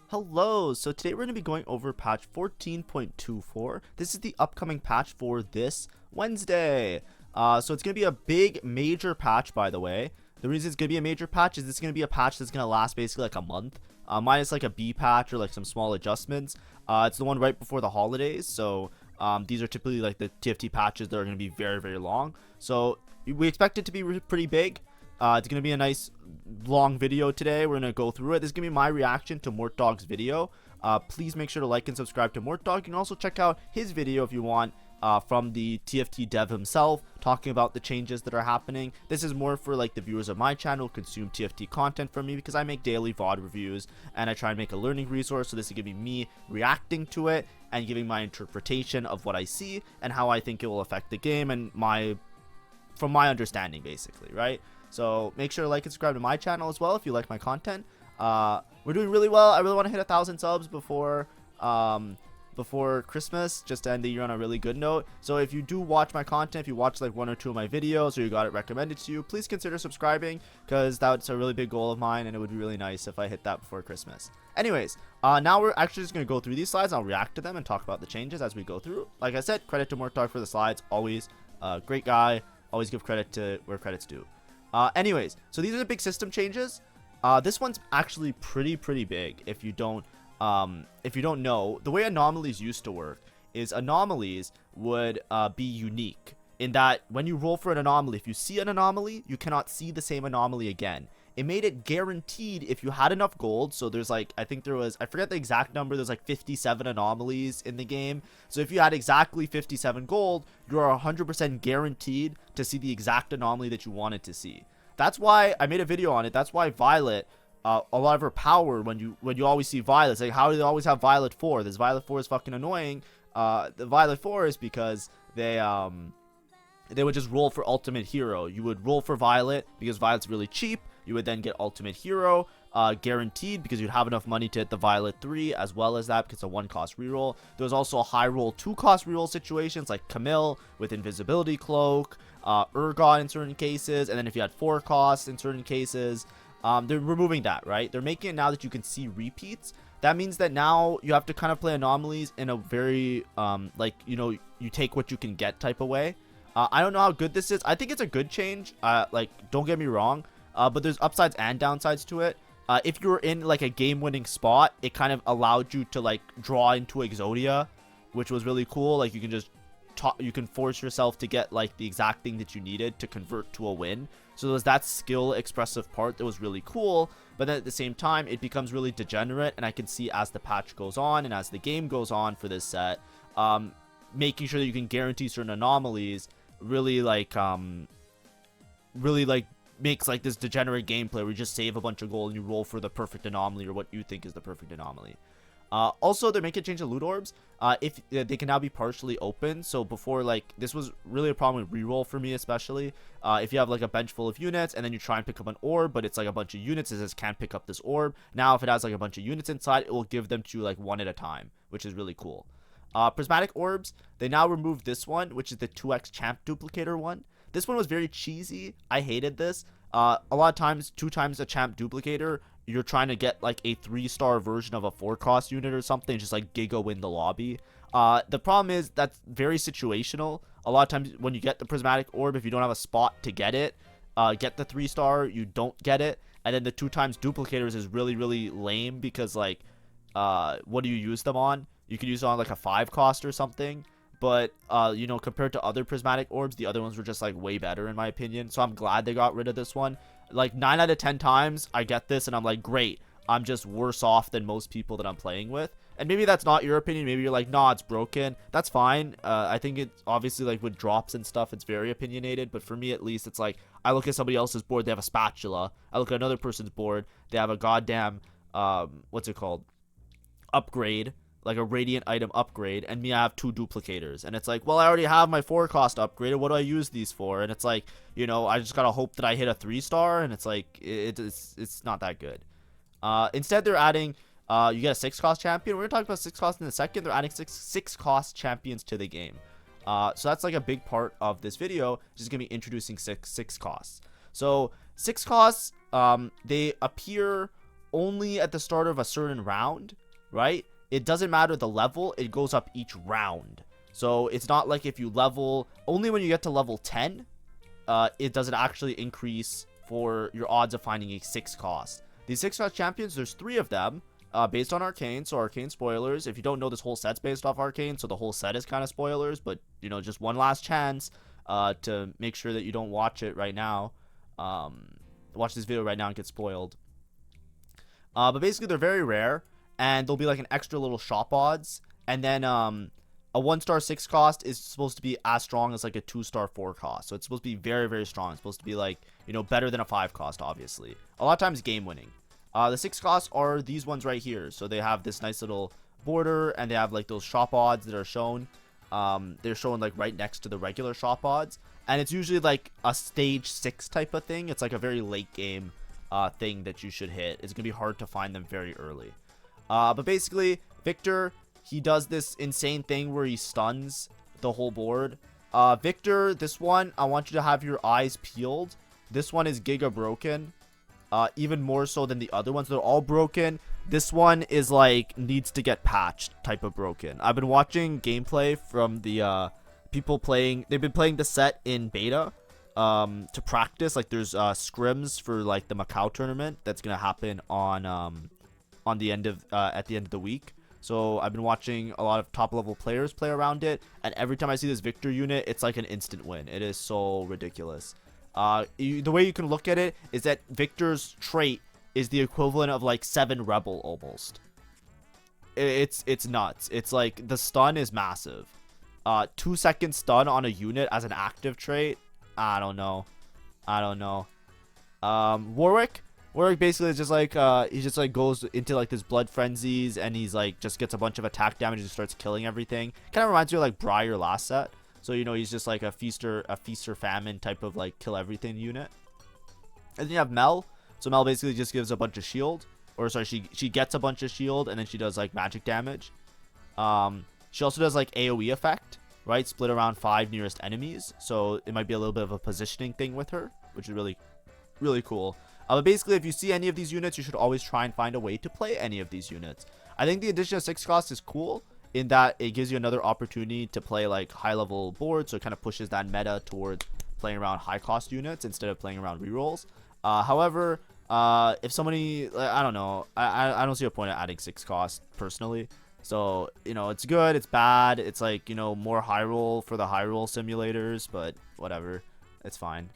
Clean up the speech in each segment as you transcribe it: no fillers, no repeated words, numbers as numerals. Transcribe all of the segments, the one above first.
Hello, so today we're going to be going over patch 14.24. This is the upcoming patch for this Wednesday. So it's going to be a big major patch, by the way. The reason it's going to be a major patch is it's going to be a patch that's going to last basically like a month. Minus like a B patch or like some small adjustments. It's the one right before the holidays, so these are typically like the TFT patches that are going to be very, very long. So we expect it to be pretty big. It's going to be a nice long video today. We're going to go through it. This is going to be my reaction to Mort Dog's video. Please make sure to like and subscribe to Mort Dog. You can also check out his video if you want, from the TFT dev himself, talking about the changes that are happening. This is more for like the viewers of my channel who consume TFT content from me, because I make daily VOD reviews and I try and make a learning resource. So this is going to be me reacting to it and giving my interpretation of what I see and how I think it will affect the game and from my understanding, basically, right? So make sure to like and subscribe to my channel as well if you like my content. We're doing really well. I really want to hit 1,000 subs before Christmas, just to end the year on a really good note. So if you do watch my content, if you watch like one or two of my videos or you got it recommended to you, please consider subscribing, because that's a really big goal of mine and it would be really nice if I hit that before Christmas. Anyways, now we're actually just going to go through these slides. I'll react to them and talk about the changes as we go through. Like I said, credit to Mortar for the slides. Always great guy. Always give credit to where credit's due. Anyways, so these are the big system changes. This one's actually pretty big. If you don't know, the way anomalies used to work is anomalies would be unique in that when you roll for an anomaly, if you see an anomaly, you cannot see the same anomaly again. It made it guaranteed if you had enough gold. So there's like, I think there was, I forget the exact number, there's like 57 anomalies in the game. So if you had exactly 57 gold, you're 100% guaranteed to see the exact anomaly that you wanted to see. That's why I made a video on it. That's why Violet, a lot of her power, when you always see Violet, it's like, how do they always have Violet 4? This Violet 4 is fucking annoying. The Violet 4 is because they would just roll for ultimate hero. You would roll for Violet because Violet's really cheap. You would then get ultimate hero guaranteed, because you'd have enough money to hit the Violet 3 as well as that, because it's a 1-cost reroll. There's also a high roll 2-cost reroll situations like Camille with invisibility cloak, Urgot in certain cases, and then if you had 4 costs in certain cases. They're removing that, right? They're making it now that you can see repeats. That means that now you have to kind of play anomalies in a very like, you know, you take what you can get type of way. I don't know how good this is. I think it's a good change. Like, don't get me wrong, but there's upsides and downsides to it. If you're in like a game-winning spot, it kind of allowed you to like draw into Exodia, which was really cool. Like, you can just you can force yourself to get like the exact thing that you needed to convert to a win. So there's that skill expressive part that was really cool, but then at the same time it becomes really degenerate. And I can see as the patch goes on and as the game goes on for this set, making sure that you can guarantee certain anomalies really makes like this degenerate gameplay where you just save a bunch of gold and you roll for the perfect anomaly or what you think is the perfect anomaly. Also, they're making a change to loot orbs. If they can now be partially open. So before, like, this was really a problem with reroll for me, especially if you have like a bench full of units and then you try and pick up an orb, but it's like a bunch of units, it says can't pick up this orb. Now if it has like a bunch of units inside, it will give them to you like one at a time, which is really cool. Prismatic orbs, they now removed this one, which is the 2x champ duplicator one. This one was very cheesy. I hated this. A lot of times, 2 times a champ duplicator, you're trying to get like a 3-star version of a 4-cost unit or something, just like giga win the lobby. The problem is that's very situational. A lot of times when you get the prismatic orb, if you don't have a spot to get it, get the 3-star, you don't get it. And then the 2 times duplicators is really lame, because like, what do you use them on? You could use it on like a 5-cost or something. But, you know, compared to other prismatic orbs, the other ones were just like way better in my opinion. So I'm glad they got rid of this one. Like 9 out of 10 times I get this and I'm like, great, I'm just worse off than most people that I'm playing with. And maybe that's not your opinion. Maybe you're like, nah, it's broken. That's fine. I think it's obviously like with drops and stuff, it's very opinionated. But for me, at least, it's like, I look at somebody else's board, they have a spatula. I look at another person's board, they have a goddamn, what's it called? Upgrade. Like a radiant item upgrade, and me, I have 2 duplicators, and it's like, well, I already have my 4-cost upgraded, what do I use these for? And it's like, you know, I just gotta hope that I hit a 3-star, and it's like, it's not that good. Instead, they're adding, you get a 6-cost champion. We're gonna talk about 6-cost in a second. They're adding 6-cost champions to the game. So that's like a big part of this video, just gonna be introducing 6 costs. So 6 costs, they appear only at the start of a certain round, right? It doesn't matter the level, it goes up each round. So it's not like if you level, only when you get to level 10, it doesn't actually increase for your odds of finding a 6 cost. These 6 cost champions, there's 3 of them, based on Arcane. So Arcane spoilers. If you don't know, this whole set's based off Arcane, so the whole set is kind of spoilers. But, you know, just one last chance to make sure that you don't watch it right now. Watch this video right now and get spoiled. But basically, they're very rare, and there'll be like an extra little shop odds. And then a 1-star 6 cost is supposed to be as strong as like a 2-star 4 cost. So it's supposed to be very, very strong. It's supposed to be like, you know, better than a 5 cost, obviously. A lot of times game winning. The 6 costs are these ones right here. So they have this nice little border, and they have like those shop odds that are shown. They're shown like right next to the regular shop odds. And it's usually like a stage 6 type of thing. It's like a very late game thing that you should hit. It's going to be hard to find them very early. But basically, Victor, he does this insane thing where he stuns the whole board. Victor, this one, I want you to have your eyes peeled. This one is giga broken. Even more so than the other ones. They're all broken. This one is like needs to get patched type of broken. I've been watching gameplay from the people playing. They've been playing the set in beta to practice. Like there's scrims for like the Macau tournament that's gonna happen on the end of at the end of the week. So I've been watching a lot of top level players play around it, and every time I see this Victor unit, it's like an instant win. It is so ridiculous. The way you can look at it is that Victor's trait is the equivalent of like 7 Rebel almost. It's nuts. It's like the stun is massive. 2-second stun on a unit as an active trait. I don't know. Warwick basically is just like he just like goes into like this blood frenzies, and he's like just gets a bunch of attack damage and starts killing everything. Kind of reminds me of like Briar last set. So, you know, he's just like a feast or famine type of like kill everything unit. And then you have Mel. So Mel basically just gives a bunch of shield. Or sorry, she gets a bunch of shield, and then she does like magic damage. She also does like AoE effect, right? Split around 5 nearest enemies. So it might be a little bit of a positioning thing with her, which is really, really cool. But basically, if you see any of these units, you should always try and find a way to play any of these units. I think the addition of 6 cost is cool, in that it gives you another opportunity to play like high level boards, so it kind of pushes that meta towards playing around high cost units instead of playing around rerolls. However, if somebody, I don't know, I don't see a point of adding 6 cost personally. So, you know, it's good, it's bad, it's like, you know, more high roll for the high roll simulators, but whatever, it's fine.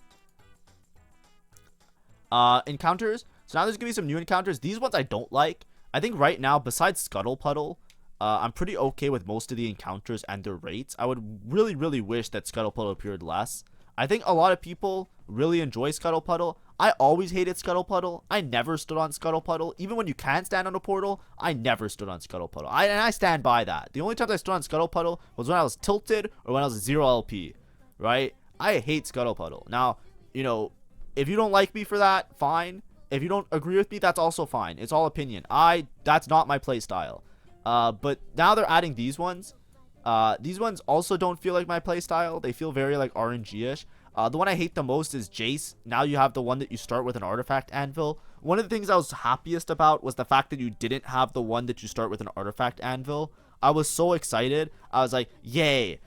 Encounters. So now there's gonna be some new encounters. These ones I don't like. I think right now, besides Scuttle Puddle, I'm pretty okay with most of the encounters and their rates. I would really, really wish that Scuttle Puddle appeared less. I think a lot of people really enjoy Scuttle Puddle. I always hated Scuttle Puddle. I never stood on Scuttle Puddle. Even when you can stand on a portal, I never stood on Scuttle Puddle. And I stand by that. The only time I stood on Scuttle Puddle was when I was tilted or when I was 0 LP, right? I hate Scuttle Puddle. Now, you know, if you don't like me for that, fine. If you don't agree with me, that's also fine. It's all opinion. That's not my play style. But now they're adding these ones. These ones also don't feel like my playstyle. They feel very like RNG-ish. The one I hate the most is Jace. Now you have the one that you start with an artifact anvil. One of the things I was happiest about was the fact that you didn't have the one that you start with an artifact anvil. I was so excited. I was like, yay.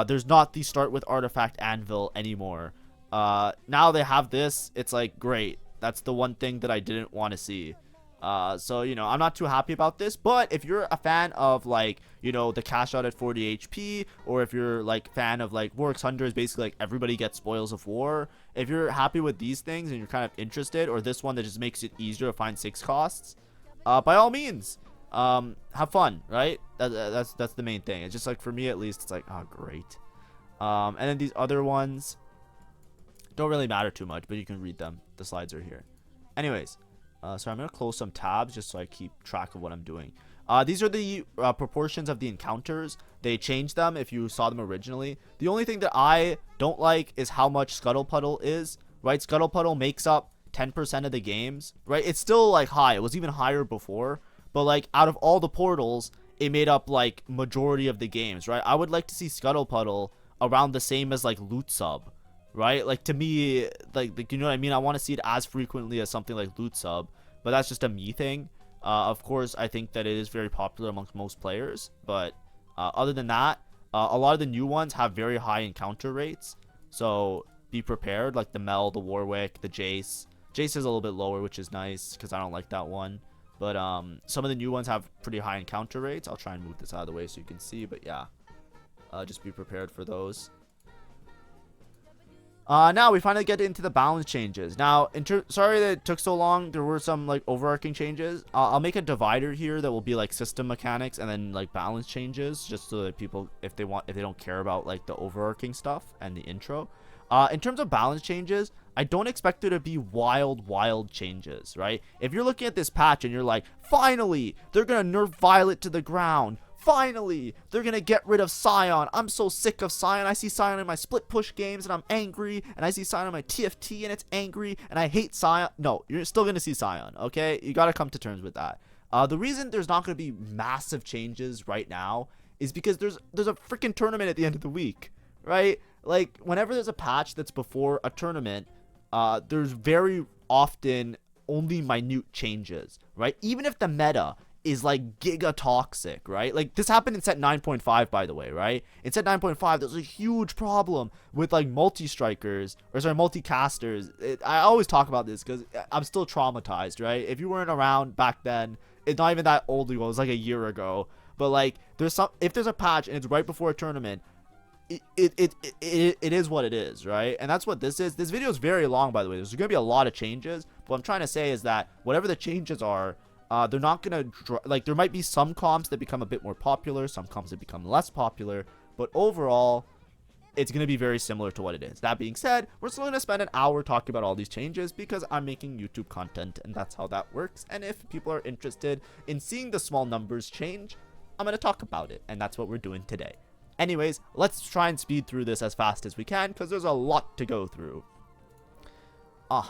There's not the start with artifact anvil anymore. Now they have this. It's like, great. That's the one thing that I didn't want to see. So, you know, I'm not too happy about this, but if you're a fan of, like, you know, the cash out at 40 HP, or if you're, like, fan of, like, Warwick's Hunter is basically, like, everybody gets Spoils of War, if you're happy with these things and you're kind of interested, or this one that just makes it easier to find 6 costs, by all means, have fun, right? That's the main thing. It's just, like, for me, at least, it's like, oh, great. And then these other ones don't really matter too much, but you can read them. The slides are here. Anyways. So I'm going to close some tabs just so I keep track of what I'm doing. These are the proportions of the encounters. They changed them if you saw them originally. The only thing that I don't like is how much Scuttle Puddle is, right? Scuttle Puddle makes up 10% of the games, right? It's still like high. It was even higher before, but like out of all the portals, it made up like majority of the games, right? I would like to see Scuttle Puddle around the same as like Loot Sub. Right, like to me, like you know what I mean. I want to see it as frequently as something like Loot Sub, but that's just a me thing. Of course, I think that it is very popular amongst most players, but other than that, a lot of the new ones have very high encounter rates, so be prepared, like the Mel, the Warwick, the Jace. Jace is a little bit lower, which is nice because I don't like that one. But some of the new ones have pretty high encounter rates. I'll try and move this out of the way so you can see, but yeah, just be prepared for those. Now we finally get into the balance changes. Now, sorry that it took so long. There were some like overarching changes. I'll make a divider here that will be like system mechanics and then like balance changes, just so that people, if they don't care about like the overarching stuff and the intro. In terms of balance changes, I don't expect there to be wild changes, right? If you're looking at this patch and you're like, finally, they're gonna nerf Violet to the ground. Finally, they're gonna get rid of Scion. I'm so sick of Scion. I see Scion in my split push games and I'm angry, and I see Scion in my TFT and it's angry, and I hate Scion. No, you're still gonna see Scion, okay? You gotta come to terms with that. The reason there's not gonna be massive changes right now is because there's a freaking tournament at the end of the week, right? Like, whenever there's a patch that's before a tournament, there's very often only minute changes, right? Even if the meta is like giga toxic, right? Like, this happened in set 9.5, by the way, right? In set 9.5, there's a huge problem with like multi-strikers, or sorry, multi-casters. I always talk about this because I'm still traumatized, right? If you weren't around back then, it's not even that old ago, it was like a year ago, but like, if there's a patch and it's right before a tournament, it is what it is, right? And that's what this is. This video is very long, by the way. There's gonna be a lot of changes. What I'm trying to say is that whatever the changes are, they're not gonna like, there might be some comps that become a bit more popular, some comps that become less popular, but overall it's gonna be very similar to what it is. That being said, we're still gonna spend an hour talking about all these changes because I'm making YouTube content and that's how that works. And if people are interested in seeing the small numbers change, I'm gonna talk about it, and that's what we're doing today. Anyways, let's try and speed through this as fast as we can because there's a lot to go through. I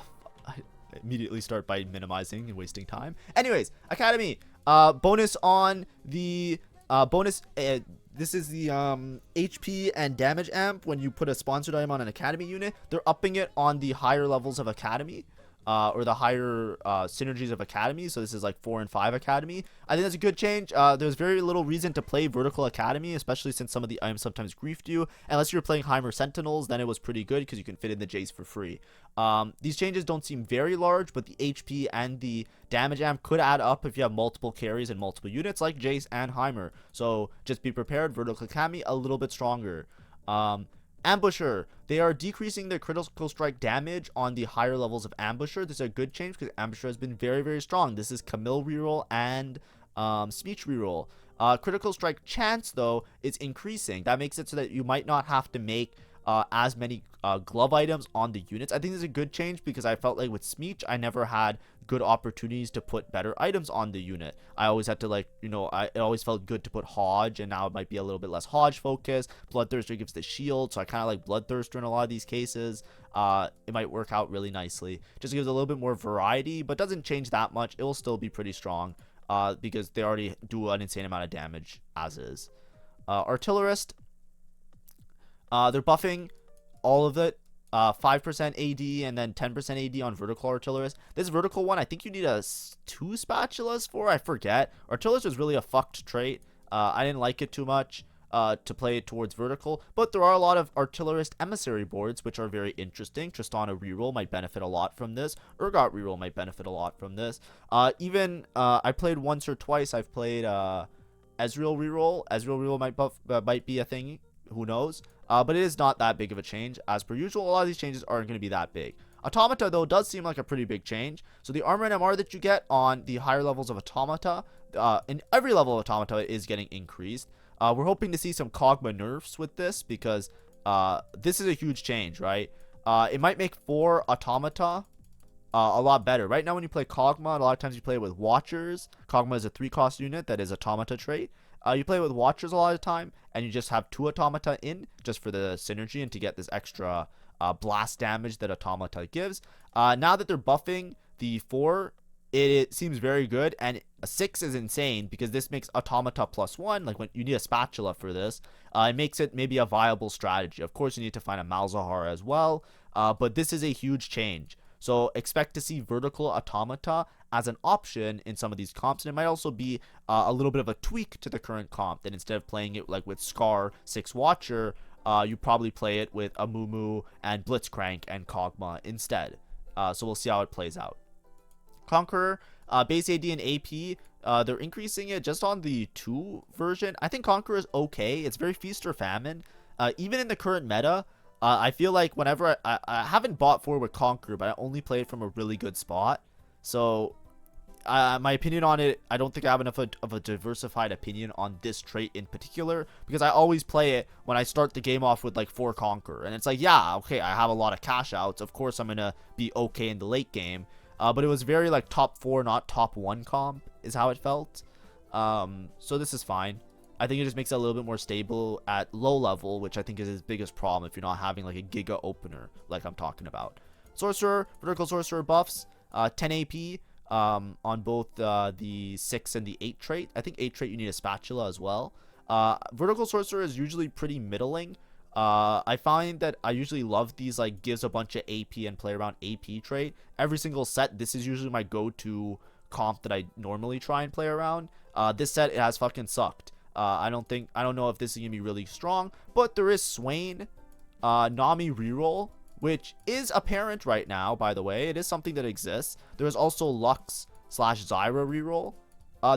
immediately start by minimizing and wasting time. Anyways, Academy, bonus on the this is the HP and damage amp. When you put a sponsored item on an Academy unit, they're upping it on the higher levels of Academy. Or the higher synergies of Academy. So this is like 4 and 5 Academy. I think that's a good change. There's very little reason to play Vertical Academy, especially since some of the items sometimes griefed you. Unless you're playing Heimer Sentinels, then it was pretty good because you can fit in the Jace for free. These changes don't seem very large, but the HP and the damage amp could add up if you have multiple carries and multiple units like Jace and Heimer. So just be prepared. Vertical Academy a little bit stronger. Ambusher, they are decreasing their critical strike damage on the higher levels of Ambusher. This is a good change because Ambusher has been very strong. This is Camille reroll and Speech reroll. Critical strike chance, though, is increasing. That makes it so that you might not have to make as many glove items on the units. I think this is a good change because I felt like with Smeech, I never had good opportunities to put better items on the unit. I always had to, like, you know, it always felt good to put Hodge, and now it might be a little bit less Hodge focused. Bloodthirster gives the shield, so I kind of like Bloodthirster in a lot of these cases. It might work out really nicely. Just gives a little bit more variety, but doesn't change that much. It will still be pretty strong because they already do an insane amount of damage as is. Artillerist, they're buffing all of it. 5% AD and then 10% AD on vertical artillerist. This vertical one, I think you need 2 spatulas for. I forget. Artillerist was really a fucked trait. I didn't like it too much to play it towards vertical, but there are a lot of artillerist emissary boards which are very interesting. Tristana reroll might benefit a lot from this. Urgot reroll might benefit a lot from this. Even I played once or twice. I've played Ezreal reroll. Ezreal reroll might be a thing. Who knows? But it is not that big of a change. As per usual, a lot of these changes aren't going to be that big. Automata, though, does seem like a pretty big change. So the armor and MR that you get on the higher levels of Automata, in every level of Automata, is getting increased. We're hoping to see some Kog'Maw nerfs with this because this is a huge change, right? It might make 4 Automata a lot better. Right now, when you play Kog'Maw, a lot of times you play it with Watchers. Kog'Maw is a 3-cost unit that is Automata trait. You play with Watchers a lot of the time, and you just have 2 Automata in, just for the synergy and to get this extra blast damage that Automata gives. Now that they're buffing the 4, it seems very good, and a 6 is insane, because this makes Automata +1, like when you need a spatula for this. It makes it maybe a viable strategy. Of course, you need to find a Malzahar as well, but this is a huge change. So expect to see vertical automata as an option in some of these comps, and it might also be a little bit of a tweak to the current comp, that instead of playing it like with Scar 6 Watcher, you probably play it with Amumu and Blitzcrank and Kog'Maw instead. So we'll see how it plays out. Conqueror, base AD and AP, they're increasing it just on the 2 version. I think Conqueror is okay. It's very feast or famine. Even in the current meta, I feel like whenever I haven't bought forward with Conqueror, but I only play it from a really good spot. So my opinion on it, I don't think I have enough of a diversified opinion on this trait in particular, because I always play it when I start the game off with like 4 Conqueror, and it's like, yeah, okay, I have a lot of cash outs, of course I'm gonna be okay in the late game. But it was very like top 4, not top 1 comp is how it felt. So this is fine. I think it just makes it a little bit more stable at low level, which I think is his biggest problem if you're not having like a Giga opener like I'm talking about. Sorcerer, vertical sorcerer buffs, 10 AP on both the 6 and the 8 trait. I think 8 trait you need a spatula as well. Vertical sorcerer is usually pretty middling. I find that I usually love these like gives a bunch of AP and play around AP trait. Every single set, this is usually my go-to comp that I normally try and play around. This set, it has fucking sucked. I don't know if this is gonna be really strong, but there is Swain, Nami reroll, which is apparent right now, by the way. It is something that exists. There's also Lux / Zyra reroll.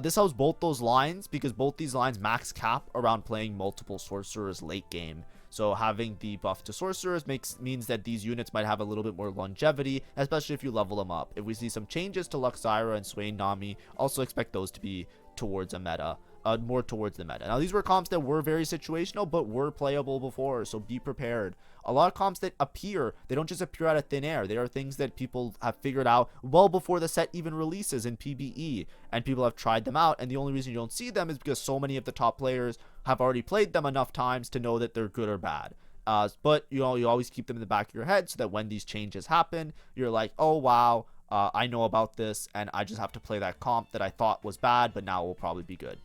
This helps both those lines, because both these lines max cap around playing multiple sorcerers late game. So having the buff to sorcerers means that these units might have a little bit more longevity, especially if you level them up. If we see some changes to Lux, Zyra, and Swain Nami, also expect those to be towards a meta. More towards the meta. Now, these were comps that were very situational, but were playable before, so be prepared. A lot of comps that appear, they don't just appear out of thin air. They are things that people have figured out well before the set even releases in PBE, and people have tried them out, and the only reason you don't see them is because so many of the top players have already played them enough times to know that they're good or bad. But you always keep them in the back of your head so that when these changes happen, you're like, oh wow, I know about this, and I just have to play that comp that I thought was bad, but now it will probably be good.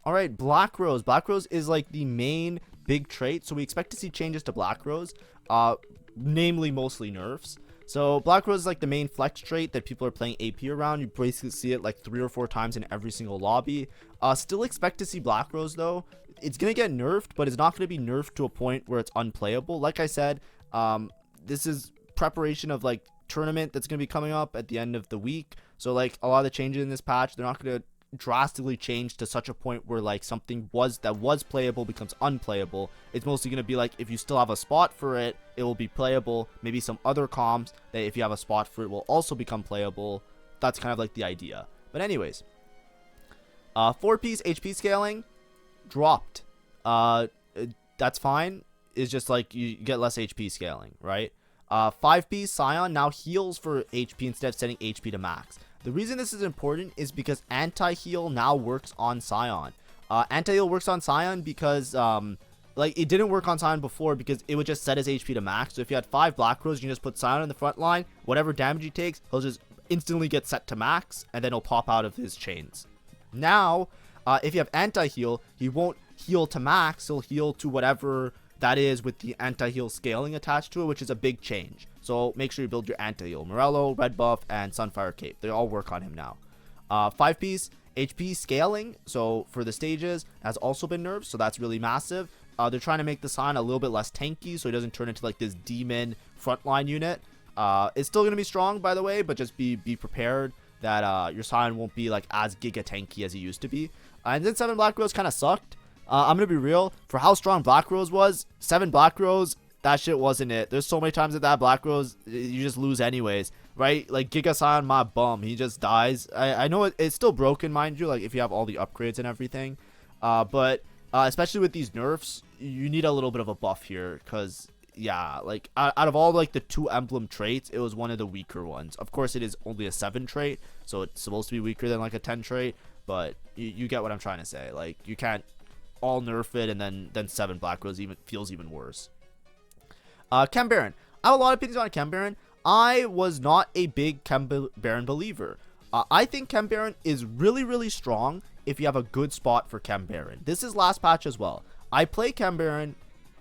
All right, Black Rose. Black Rose is like the main big trait, so we expect to see changes to Black Rose, namely mostly nerfs. So Black Rose is like the main flex trait that people are playing AP around. You basically see it like 3 or 4 times in every single lobby. Still expect to see Black Rose though. It's gonna get nerfed, but it's not gonna be nerfed to a point where it's unplayable. Like I said, this is preparation of like tournament that's gonna be coming up at the end of the week. So like a lot of the changes in this patch, they're not gonna drastically change to such a point where like something that was playable becomes unplayable. It's mostly going to be like, if you still have a spot for it, it will be playable. Maybe some other comps that if you have a spot for it will also become playable. That's kind of like the idea. But anyways, 4-piece HP scaling dropped. That's fine. It's just like you get less HP scaling, right? 5-piece Scion now heals for HP instead of setting HP to max. The reason this is important is because anti-heal now works on Scion. Anti-heal works on Scion because, like, it didn't work on Scion before because it would just set his HP to max. So if you had 5 Black Rose, you can just put Scion in the front line. Whatever damage he takes, he'll just instantly get set to max, and then he'll pop out of his chains. Now, if you have anti-heal, he won't heal to max. He'll heal to whatever that is with the anti-heal scaling attached to it, which is a big change. So make sure you build your anti-heal. Morello, Red Buff, and Sunfire Cape. They all work on him now. 5-piece HP scaling, so for the stages, has also been nerfed, so that's really massive. They're trying to make the Scion a little bit less tanky, so he doesn't turn into like this demon frontline unit. It's still going to be strong, by the way, but just be prepared that your Scion won't be like as giga tanky as he used to be. And then 7 Black Rose kind of sucked. I'm going to be real. For how strong Black Rose was, 7 Black Rose, that shit wasn't it. There's so many times that Black Rose, you just lose anyways, right? Like, Giga Scion, my bum, he just dies. I know it's still broken, mind you, like, if you have all the upgrades and everything. But especially with these nerfs, you need a little bit of a buff here, because, yeah, like, out of all, like, the 2 emblem traits, it was one of the weaker ones. Of course, it is only a 7 trait, so it's supposed to be weaker than, like, a 10 trait, but you get what I'm trying to say. Like, you can't all nerf it, and then 7 Black Rose feels even worse. Chem-Baron. I have a lot of opinions on Chem-Baron. I was not a big Chem-Baron believer. I think Chem-Baron is really, really strong if you have a good spot for Chem-Baron. This is last patch as well. I play Chem-Baron,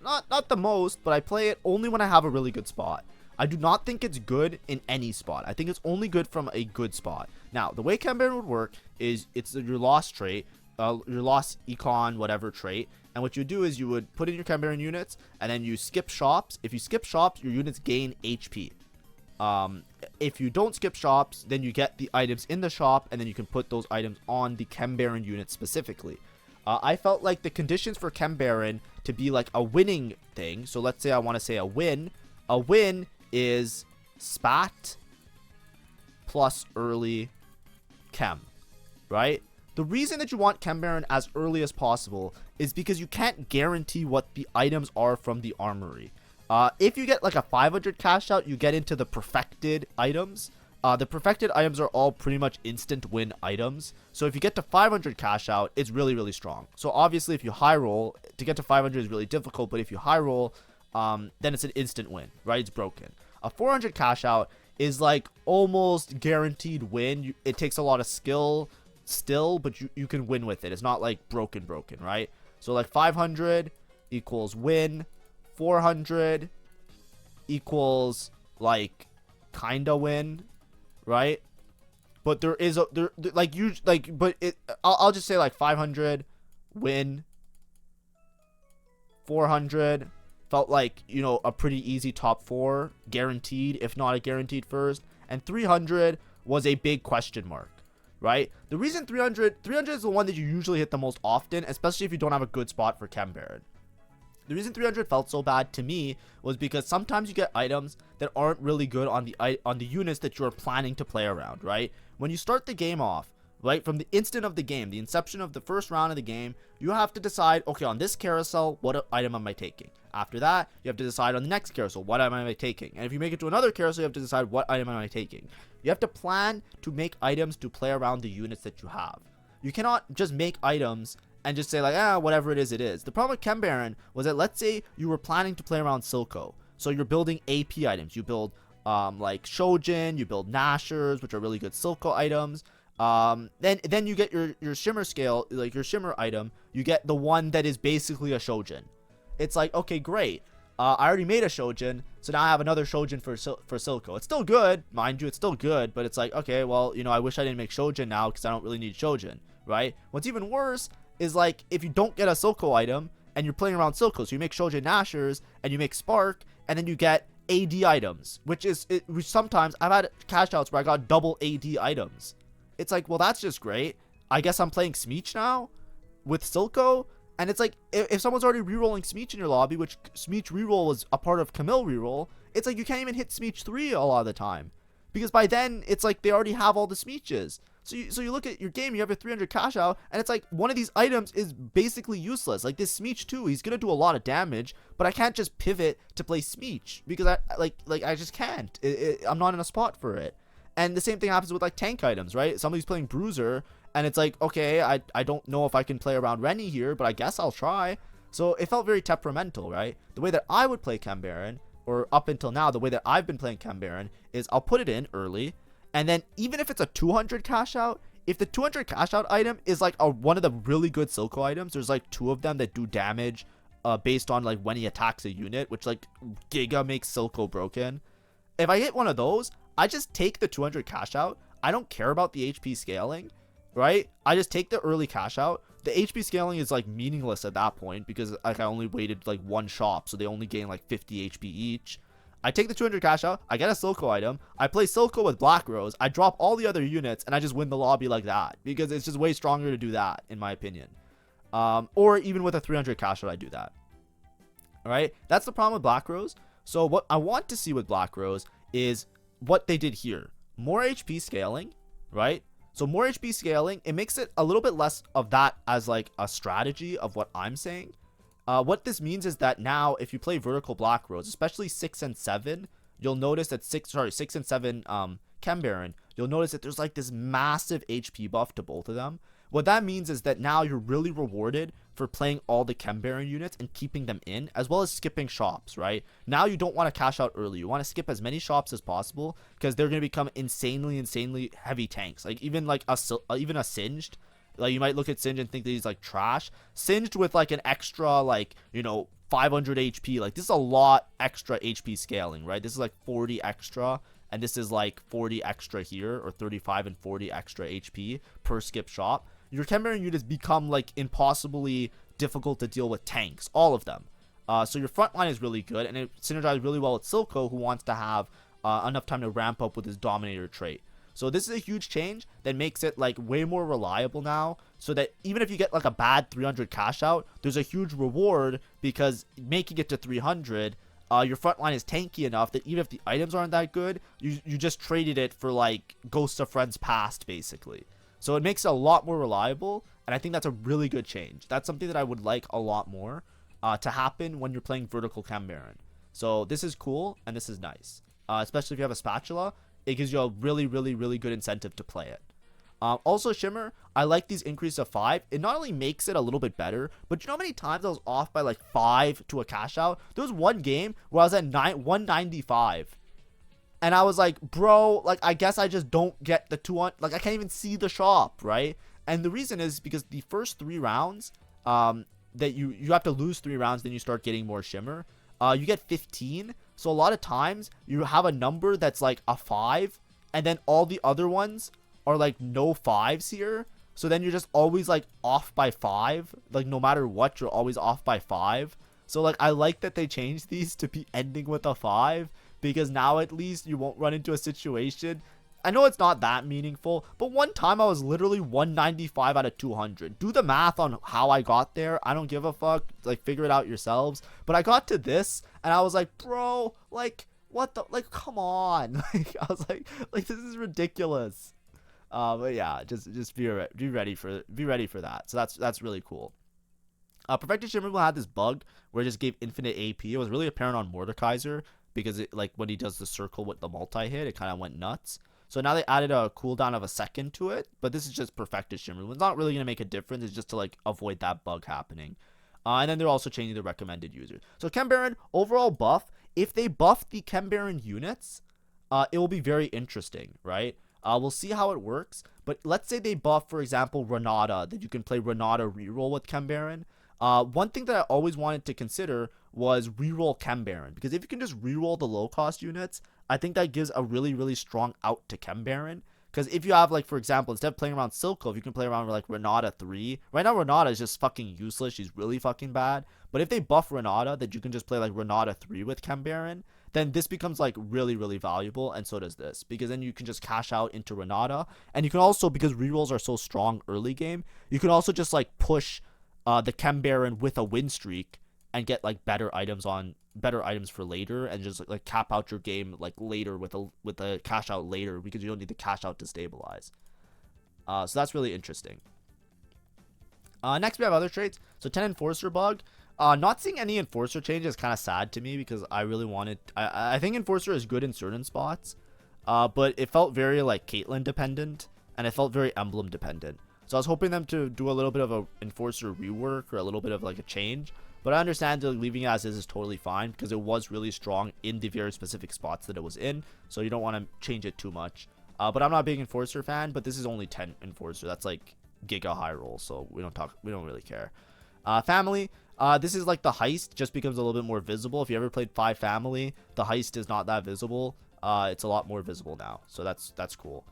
not the most, but I play it only when I have a really good spot. I do not think it's good in any spot. I think it's only good from a good spot. Now, the way Chem-Baron would work is it's your loss trait, your loss econ, whatever trait. And what you do is you would put in your Chem-Baron units, and then you skip shops. If you skip shops, your units gain HP. If you don't skip shops, then you get the items in the shop, and then you can put those items on the Chem-Baron unit specifically. I felt like the conditions for Chem-Baron to be like a winning thing. So let's say I want to say a win. A win is spat plus early chem, right? The reason that you want Chem-Baron as early as possible is because you can't guarantee what the items are from the armory. If you get like a 500 cash out, you get into the perfected items. The perfected items are all pretty much instant win items. So if you get to 500 cash out, it's really, really strong. So obviously if you high roll, to get to 500 is really difficult, but if you high roll, then it's an instant win, right? It's broken. A 400 cash out is like almost guaranteed win. It takes a lot of skill still, but you can win with it. It's not like broken, right? So like 500 equals win. 400 equals like kinda win, right? But there is a I'll just say like 500 win. 400 felt like, you know, a pretty easy top 4, guaranteed, if not a guaranteed first. And 300 was a big question mark, right? The reason 300 is the one that you usually hit the most often, especially if you don't have a good spot for Chem-Baron. The reason 300 felt so bad to me was because sometimes you get items that aren't really good on the units that you're planning to play around, right? When you start the game off, right, from the instant of the game, the inception of the first round of the game, you have to decide, okay, on this carousel, what item am I taking? After that, you have to decide on the next carousel, what item am I taking? And if you make it to another carousel, you have to decide what item am I taking. You have to plan to make items to play around the units that you have. You cannot just make items and just say like, whatever it is, it is. The problem with Chem-Baron was that, let's say you were planning to play around Silco. So you're building AP items. You build like Shojin, you build Nashers, which are really good Silco items. Then you get your shimmer scale, like your shimmer item. You get the one that is basically a Shojin. It's like, okay, great. I already made a Shojin, so now I have another Shojin for Silco. It's still good, mind you, it's still good, but it's like, okay, well, you know, I wish I didn't make Shojin now because I don't really need Shojin, right? What's even worse is like if you don't get a Silco item and you're playing around Silco, so you make Shojin Nashers and you make Spark, and then you get AD items, which sometimes I've had cash outs where I got double AD items. It's like, well, that's just great. I guess I'm playing Smeech now with Silco. And it's like, if someone's already rerolling Smeech in your lobby, which Smeech reroll was a part of Camille reroll, it's like you can't even hit Smeech 3 a lot of the time. Because by then, it's like they already have all the Smeeches. So you look at your game, you have a 300 cash out, and it's like one of these items is basically useless. Like this Smeech 2, he's going to do a lot of damage, but I can't just pivot to play Smeech because I just can't. I'm not in a spot for it. And the same thing happens with like tank items, right? Somebody's playing Bruiser, and it's like, okay, I don't know if I can play around Rennie here, but I guess I'll try. So it felt very temperamental, right? The way that I would play Chem-Baron, or up until now, the way that I've been playing Chem-Baron, is I'll put it in early, and then even if it's a 200 cash out, if the 200 cash out item is like one of the really good Silco items, there's like 2 of them that do damage based on like when he attacks a unit, which like Giga makes Silco broken. If I hit one of those, I just take the 200 cash out. I don't care about the HP scaling, right? I just take the early cash out. The HP scaling is like meaningless at that point because like I only waited like one shop, so they only gain like 50 HP each. I take the 200 cash out, I get a Silco item, I play Silco with Black Rose, I drop all the other units, and I just win the lobby like that because it's just way stronger to do that, in my opinion. Or even with a 300 cash out, I do that. All right, that's the problem with Black Rose. So what I want to see with Black Rose is what they did here. More HP scaling, right? So more HP scaling, it makes it a little bit less of that as like a strategy of what I'm saying. What this means is that now if you play vertical Black Rose, especially 6 and 7, you'll notice that 6 and 7 Chem-Baron, you'll notice that there's like this massive HP buff to both of them. What that means is that now you're really rewarded for playing all the Chem-Baron units and keeping them in, as well as skipping shops, right? Now you don't want to cash out early. You want to skip as many shops as possible because they're going to become insanely heavy tanks. Like even a Singed, Like, you might look at Singed and think that he's like trash. Singed with like an extra, like, 500 HP. Like, this is a lot extra HP scaling, right? This is like 40 extra, and this is like 40 extra here, or 35 and 40 extra HP per skip shop. Your Chem-Baron units become like impossibly difficult to deal with tanks, all of them. So your front line is really good, and it synergizes really well with Silco, who wants to have enough time to ramp up with his Dominator trait. So this is a huge change that makes it like way more reliable now, so that even if you get like a bad 300 cash out, there's a huge reward, because making it to 300, your front line is tanky enough that even if the items aren't that good, you just traded it for like Ghosts of Friends Past, basically. So it makes it a lot more reliable, and I think that's a really good change. That's something that I would like a lot more to happen when you're playing vertical Chem-Baron. So this is cool, and this is nice. Especially if you have a spatula, it gives you a really, really, really good incentive to play it. Also, Shimmer, I like these increase of 5. It not only makes it a little bit better, but you know how many times I was off by like 5 to a cash out? There was one game where I was at 195. And I was like, bro, like, I guess I just don't get the 200. Like, I can't even see the shop, right? And the reason is because the first 3 rounds, that you have to lose 3 rounds, then you start getting more Shimmer. You get 15. So a lot of times you have a number that's like a 5, and then all the other ones are like no 5s here. So then you're just always like off by 5. Like, no matter what, you're always off by 5. So like, I like that they changed these to be ending with a 5, because now at least you won't run into a situation. I know it's not that meaningful, but one time I was literally 195 out of 200. Do the math on how I got there. I don't give a fuck. Like, figure it out yourselves. But I got to this, and I was like, bro, like, what the, like, come on. Like, I was like, this is ridiculous. But yeah, just be ready for that. So that's really cool. Perfected Shimmer had this bug where it just gave infinite AP. It was really apparent on Mordekaiser, because it, like, when he does the circle with the multi-hit, it kind of went nuts. So now they added a cooldown of a second to it, but this is just Perfected Shimmer. It's not really going to make a difference. It's just to, like, avoid that bug happening. And then they're also changing the recommended user. So Chem-Baron, overall buff. If they buff the Chem-Baron units, it will be very interesting, right? We'll see how it works. But let's say they buff, for example, Renata, that you can play Renata reroll with Chem-Baron. One thing that I always wanted to consider was reroll Chem-Baron, because if you can just reroll the low cost units, I think that gives a really, really strong out to Chem-Baron. Because if you have, like, for example, instead of playing around Silco, if you can play around with, like, Renata 3. Right now, Renata is just fucking useless. She's really fucking bad. But if they buff Renata, that you can just play, like, Renata 3 with Chem-Baron, then this becomes, like, really, really valuable. And so does this. Because then you can just cash out into Renata. And you can also, because rerolls are so strong early game, you can also just, like, push the Chem-Baron with a win streak and get, like, better items for later, and just like cap out your game like later with a cash out later, because you don't need the cash out to stabilize. So that's really interesting. Next we have other traits. So 10 Enforcer bug. Not seeing any Enforcer change is kind of sad to me, because I really wanted. I think Enforcer is good in certain spots, but it felt very like Caitlyn dependent, and it felt very emblem dependent. So I was hoping them to do a little bit of a Enforcer rework, or a little bit of like a change. But I understand that leaving it as is totally fine, because it was really strong in the very specific spots that it was in. So you don't want to change it too much. But I'm not a big Enforcer fan, but this is only 10 Enforcer. That's like Giga high roll, so we don't really care. Family. This is like the heist, just becomes a little bit more visible. If you ever played 5 Family, the heist is not that visible. It's a lot more visible now, so that's cool.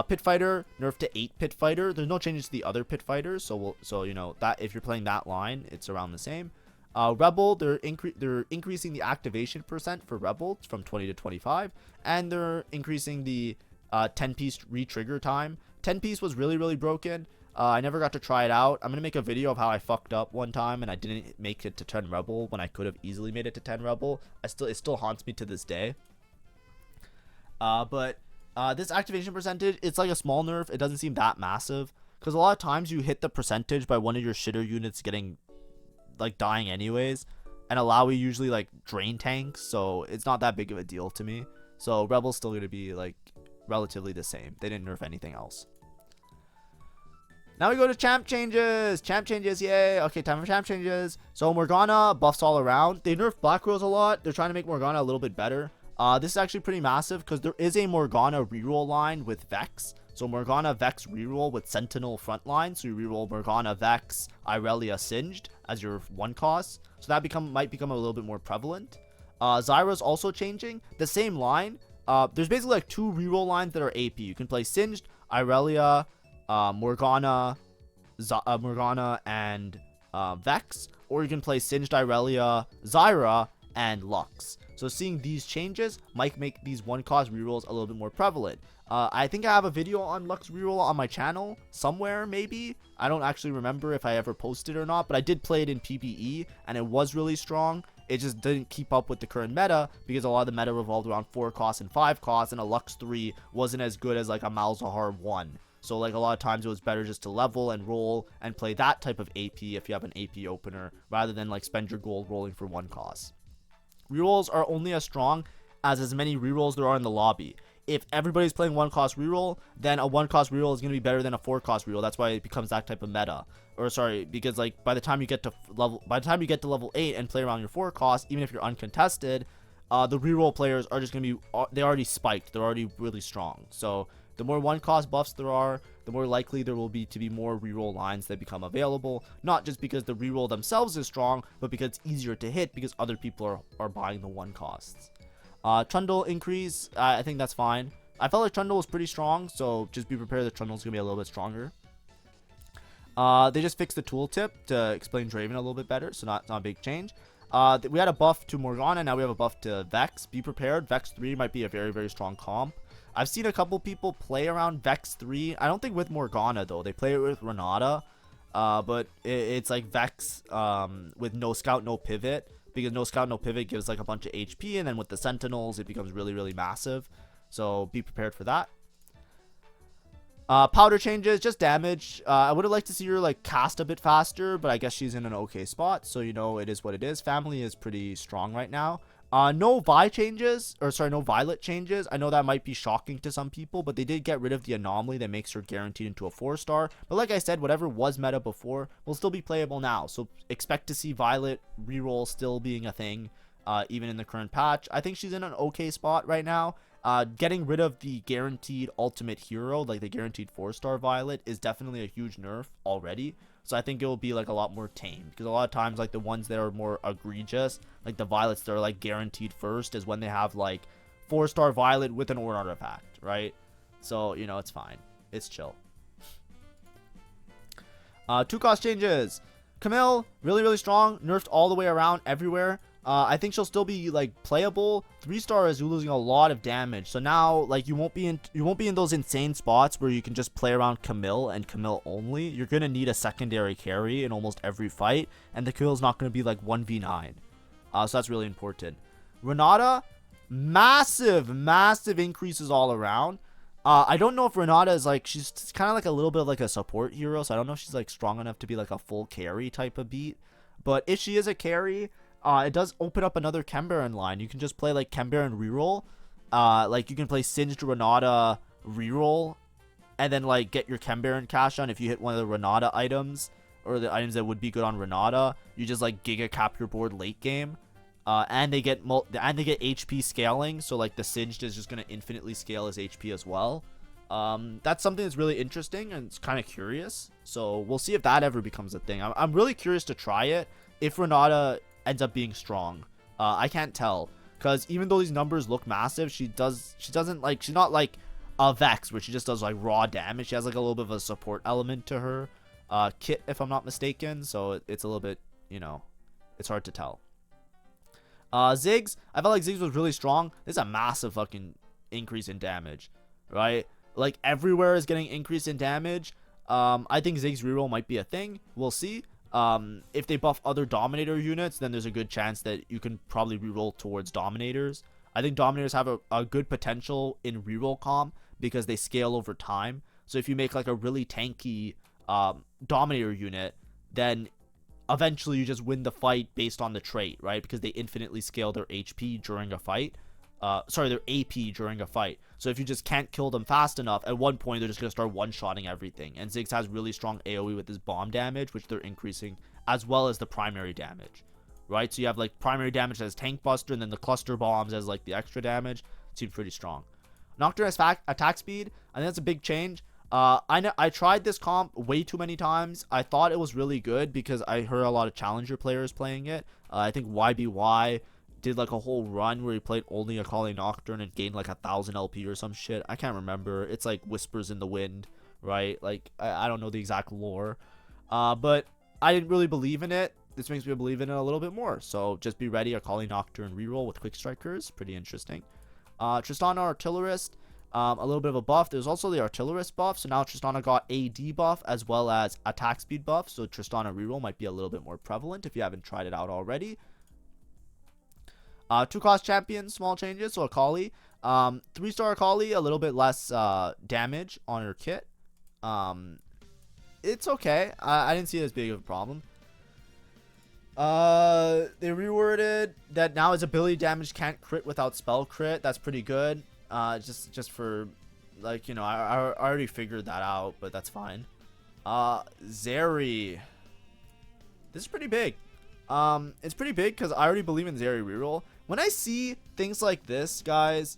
Pit Fighter, nerfed to 8 Pit Fighter. There's no changes to the other Pit Fighters, so you know that if you're playing that line, it's around the same. Rebel, they're increasing the activation percent for Rebel from 20 to 25, and they're increasing the 10-piece re-trigger time. 10-piece was really, really broken. I never got to try it out. I'm going to make a video of how I fucked up one time and I didn't make it to 10 Rebel when I could have easily made it to 10 Rebel. It still haunts me to this day. But this activation percentage, it's like a small nerf. It doesn't seem that massive, because a lot of times you hit the percentage by one of your shitter units getting like dying anyways, and Alawi usually like drain tanks, so it's not that big of a deal to me. So Rebel's still gonna be like relatively the same. They didn't nerf anything else. Now we go to champ changes. Champ changes, yay. Okay, time for champ changes. So Morgana buffs all around. They nerf Black Rose a lot. They're trying to make Morgana a little bit better. This is actually pretty massive, because there is a Morgana reroll line with Vex. So Morgana Vex reroll with Sentinel frontline. So you reroll Morgana Vex, Irelia Singed as your 1 cost. So that might become a little bit more prevalent. Zyra's also changing. The same line. There's basically like 2 reroll lines that are AP. You can play Singed, Irelia, Morgana, Morgana, and Vex. Or you can play Singed, Irelia, Zyra, and Lux. So seeing these changes might make these 1 cost rerolls a little bit more prevalent. I think I have a video on Lux reroll on my channel somewhere, maybe. I don't actually remember if I ever posted or not, but I did play it in PvE and it was really strong. It just didn't keep up with the current meta because a lot of the meta revolved around 4 costs and 5 costs, and a Lux 3 wasn't as good as like a Malzahar 1. So like a lot of times it was better just to level and roll and play that type of AP if you have an AP opener rather than like spend your gold rolling for 1 cost. Rerolls are only as strong as many rerolls there are in the lobby. If everybody's playing 1 cost reroll, then a 1 cost reroll is going to be better than a 4 cost reroll. That's why it becomes that type of meta. Or sorry, because like by the time you get to level 8 and play around your 4 cost, even if you're uncontested, the reroll players are just going to be they're already spiked. They're already really strong. So the more 1 cost buffs there are, the more likely there will be to be more reroll lines that become available. Not just because the reroll themselves is strong, but because it's easier to hit because other people are buying the 1 costs. Trundle increase, I think that's fine. I felt like Trundle was pretty strong, so just be prepared that Trundle's gonna be a little bit stronger. They just fixed the tooltip to explain Draven a little bit better, so not a big change. We had a buff to Morgana, now we have a buff to Vex. Be prepared, Vex 3 might be a very, very strong comp. I've seen a couple people play around Vex 3. I don't think with Morgana, though. They play it with Renata, but it's like Vex with no scout, no pivot. Because no scout, no pivot gives like a bunch of HP, and then with the sentinels, it becomes really, really massive. So be prepared for that. Powder changes, just damage. I would have liked to see her like cast a bit faster, but I guess she's in an okay spot. So you know it is what it is. Family is pretty strong right now. No violet changes. I know that might be shocking to some people, but they did get rid of the anomaly that makes her guaranteed into a 4-star. But like I said, whatever was meta before will still be playable now. So expect to see violet reroll still being a thing, even in the current patch. I think she's in an okay spot right now. Getting rid of the guaranteed ultimate hero, like the guaranteed 4-star violet, is definitely a huge nerf already. So I think it will be like a lot more tame, because a lot of times like the ones that are more egregious, like the violets that are like guaranteed first, is when they have like 4-star violet with an aura artifact, right? So you know it's fine, it's chill. 2 cost changes. Camille, really, really strong, nerfed all the way around everywhere. I think she'll still be like playable. 3-star is losing a lot of damage, so now like you won't be in those insane spots where you can just play around Camille and Camille only. You're gonna need a secondary carry in almost every fight, and the Camille's not gonna be like 1v9. So that's really important. Renata, massive increases all around. I don't know if Renata is like, she's kind of like a little bit of like a support hero, so I don't know if she's like strong enough to be like a full carry type of beat. But if she is a carry, it does open up another Chem-Baron line. You can just play like Chem-Baron reroll. Like you can play Singed Renata reroll, and then like get your Chem-Baron cash on if you hit one of the Renata items, or the items that would be good on Renata. You just like giga cap your board late game. And they get HP scaling, so like the Singed is just gonna infinitely scale his HP as well. That's something that's really interesting and it's kind of curious. So we'll see if that ever becomes a thing. I'm really curious to try it if Renata ends up being strong. I can't tell, because even though these numbers look massive, she's not like a Vex where she just does like raw damage. She has like a little bit of a support element to her kit, if I'm not mistaken. So it's a little bit, you know, it's hard to tell. Ziggs, I felt like Ziggs was really strong. There's a massive fucking increase in damage, right? Like everywhere is getting increase in damage. I think Ziggs reroll might be a thing. We'll see. If they buff other Dominator units, then there's a good chance that you can probably reroll towards Dominators. I think Dominators have a good potential in reroll comp because they scale over time. So if you make like a really tanky Dominator unit, then eventually you just win the fight based on the trait, right? Because they infinitely scale their HP during a fight. Their AP during a fight. So if you just can't kill them fast enough, at one point they're just going to start one-shotting everything. And Ziggs has really strong AoE with his bomb damage, which they're increasing, as well as the primary damage, right? So you have like primary damage as tank buster, and then the cluster bombs as like the extra damage. It seems pretty strong. Nocturne attack speed, I think that's a big change. I tried this comp way too many times. I thought it was really good because I heard a lot of challenger players playing it. I think YBY did like a whole run where he played only Akali Nocturne and gained like 1,000 LP or some shit. I can't remember. It's like whispers in the wind, right? Like I don't know the exact lore, but I didn't really believe in it. This makes me believe in it a little bit more. So just be ready. Akali Nocturne reroll with quick strikers, pretty interesting. Tristana Artillerist, a little bit of a buff. There's also the Artillerist buff, so now Tristana got AD buff as well as attack speed buff, so Tristana reroll might be a little bit more prevalent if you haven't tried it out already. 2-cost champion, small changes, so Akali. 3-star Akali, a little bit less damage on her kit. It's okay. I didn't see it as big of a problem. They reworded that now his ability damage can't crit without spell crit. That's pretty good. Just for, like, you know, I already figured that out, but that's fine. Zeri. This is pretty big. It's pretty big because I already believe in Zeri reroll. When I see things like this, guys,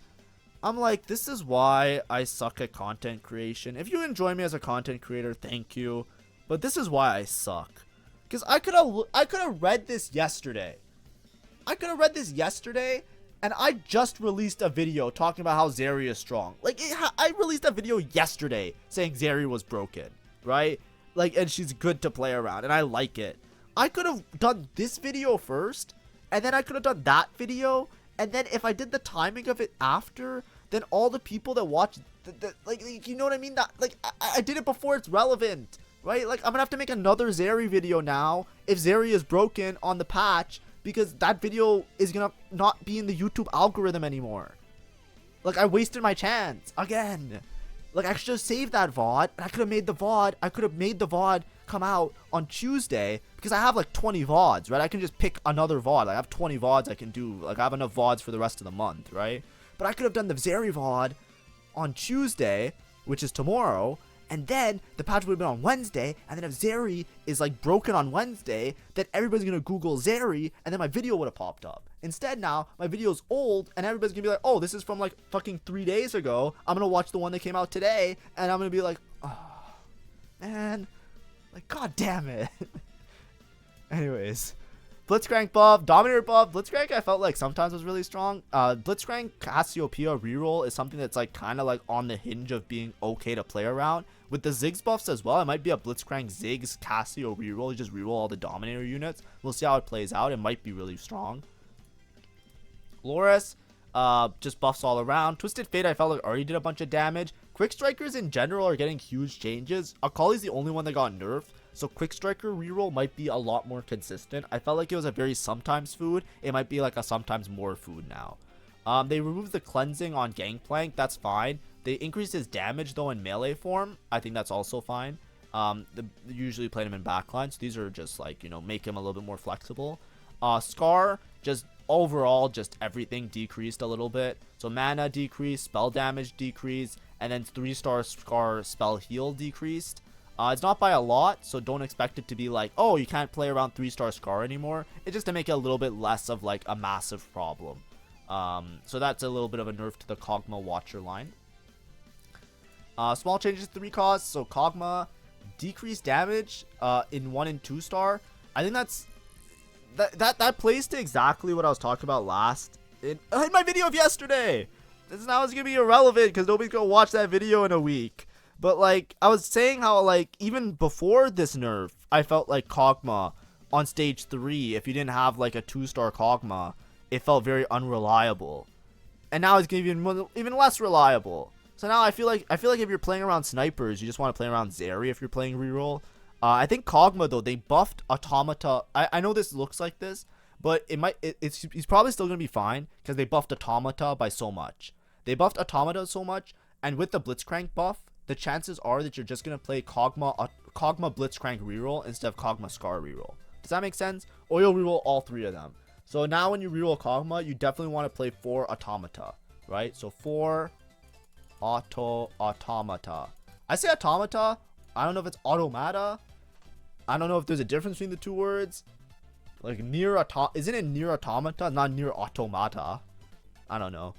I'm like, this is why I suck at content creation. If you enjoy me as a content creator, thank you. But this is why I suck. Because I could have read this yesterday. And I just released a video talking about how Zeri is strong. Like, I released a video yesterday saying Zeri was broken, right? Like, and she's good to play around, and I like it. I could have done this video first, and then I could have done that video, and then if I did the timing of it after, then all the people that watch, like, you know what I mean? That, like, I did it before it's relevant. Right? Like, I'm gonna have to make another Zeri video now if Zeri is broken on the patch, because that video is gonna not be in the YouTube algorithm anymore. Like, I wasted my chance again. Like, I should have saved that VOD, and I could have made the VOD come out on Tuesday, because I have like 20 VODs, right? I can just pick another VOD. Like, I have 20 VODs I can do. Like, I have enough VODs for the rest of the month, right? But I could have done the Zeri VOD on Tuesday, which is tomorrow, and then the patch would have been on Wednesday, and then if Zeri is like broken on Wednesday, then everybody's gonna Google Zeri, and then my video would have popped up. Instead, now my video's old, and everybody's gonna be like, oh, this is from like fucking 3 days ago. I'm gonna watch the one that came out today, and I'm gonna be like, oh, man, like, god damn it. Anyways, Blitzcrank buff, Dominator buff. Blitzcrank I felt like sometimes was really strong. Blitzcrank Cassiopeia reroll is something that's like kind of like on the hinge of being okay to play around. With the Ziggs buffs as well, it might be a Blitzcrank Ziggs Cassio reroll. You just reroll all the Dominator units. We'll see how it plays out. It might be really strong. Loris, just buffs all around. Twisted Fate I felt like already did a bunch of damage. Quick Strikers in general are getting huge changes. Akali's the only one that got nerfed, so Quick Striker reroll might be a lot more consistent. I felt like it was a very sometimes food. It might be like a sometimes more food now. They removed the cleansing on Gangplank. That's fine. They increased his damage though in melee form. I think that's also fine. They usually played him in backline, so these are just like, you know, make him a little bit more flexible. Scar, just overall, just everything decreased a little bit. So mana decreased, spell damage decreased, and then 3-star Scar spell heal decreased. It's not by a lot, so don't expect it to be like, oh, you can't play around 3-star Scar anymore. It's just to make it a little bit less of like a massive problem. So that's a little bit of a nerf to the Kog'Maw Watcher line. Small changes to 3-cost, so Kog'Maw decreased damage in 1 and 2-star. I think that plays to exactly what I was talking about last in my video of yesterday. This now is gonna be irrelevant because nobody's gonna watch that video in a week. But like I was saying, how like even before this nerf, I felt like Kog'Maw on stage 3, if you didn't have like a 2-star Kog'Maw, it felt very unreliable. And now it's gonna be even less reliable. So now I feel like if you're playing around snipers, you just want to play around Zeri if you're playing reroll. I think Kog'Maw though, they buffed Automata. I know this looks like this, but he's probably still gonna be fine because they buffed Automata by so much. They buffed Automata so much, and with the Blitzcrank buff, the chances are that you're just gonna play Kog'Maw Blitzcrank reroll instead of Kog'Maw Scar reroll. Does that make sense? Or you'll reroll all 3 of them. So now when you reroll Kog'Maw, you definitely want to play 4 Automata, right? So 4 Automata. I say Automata. I don't know if it's Automata. I don't know if there's a difference between the 2 words. Like isn't it near Automata, not near Automata? I don't know.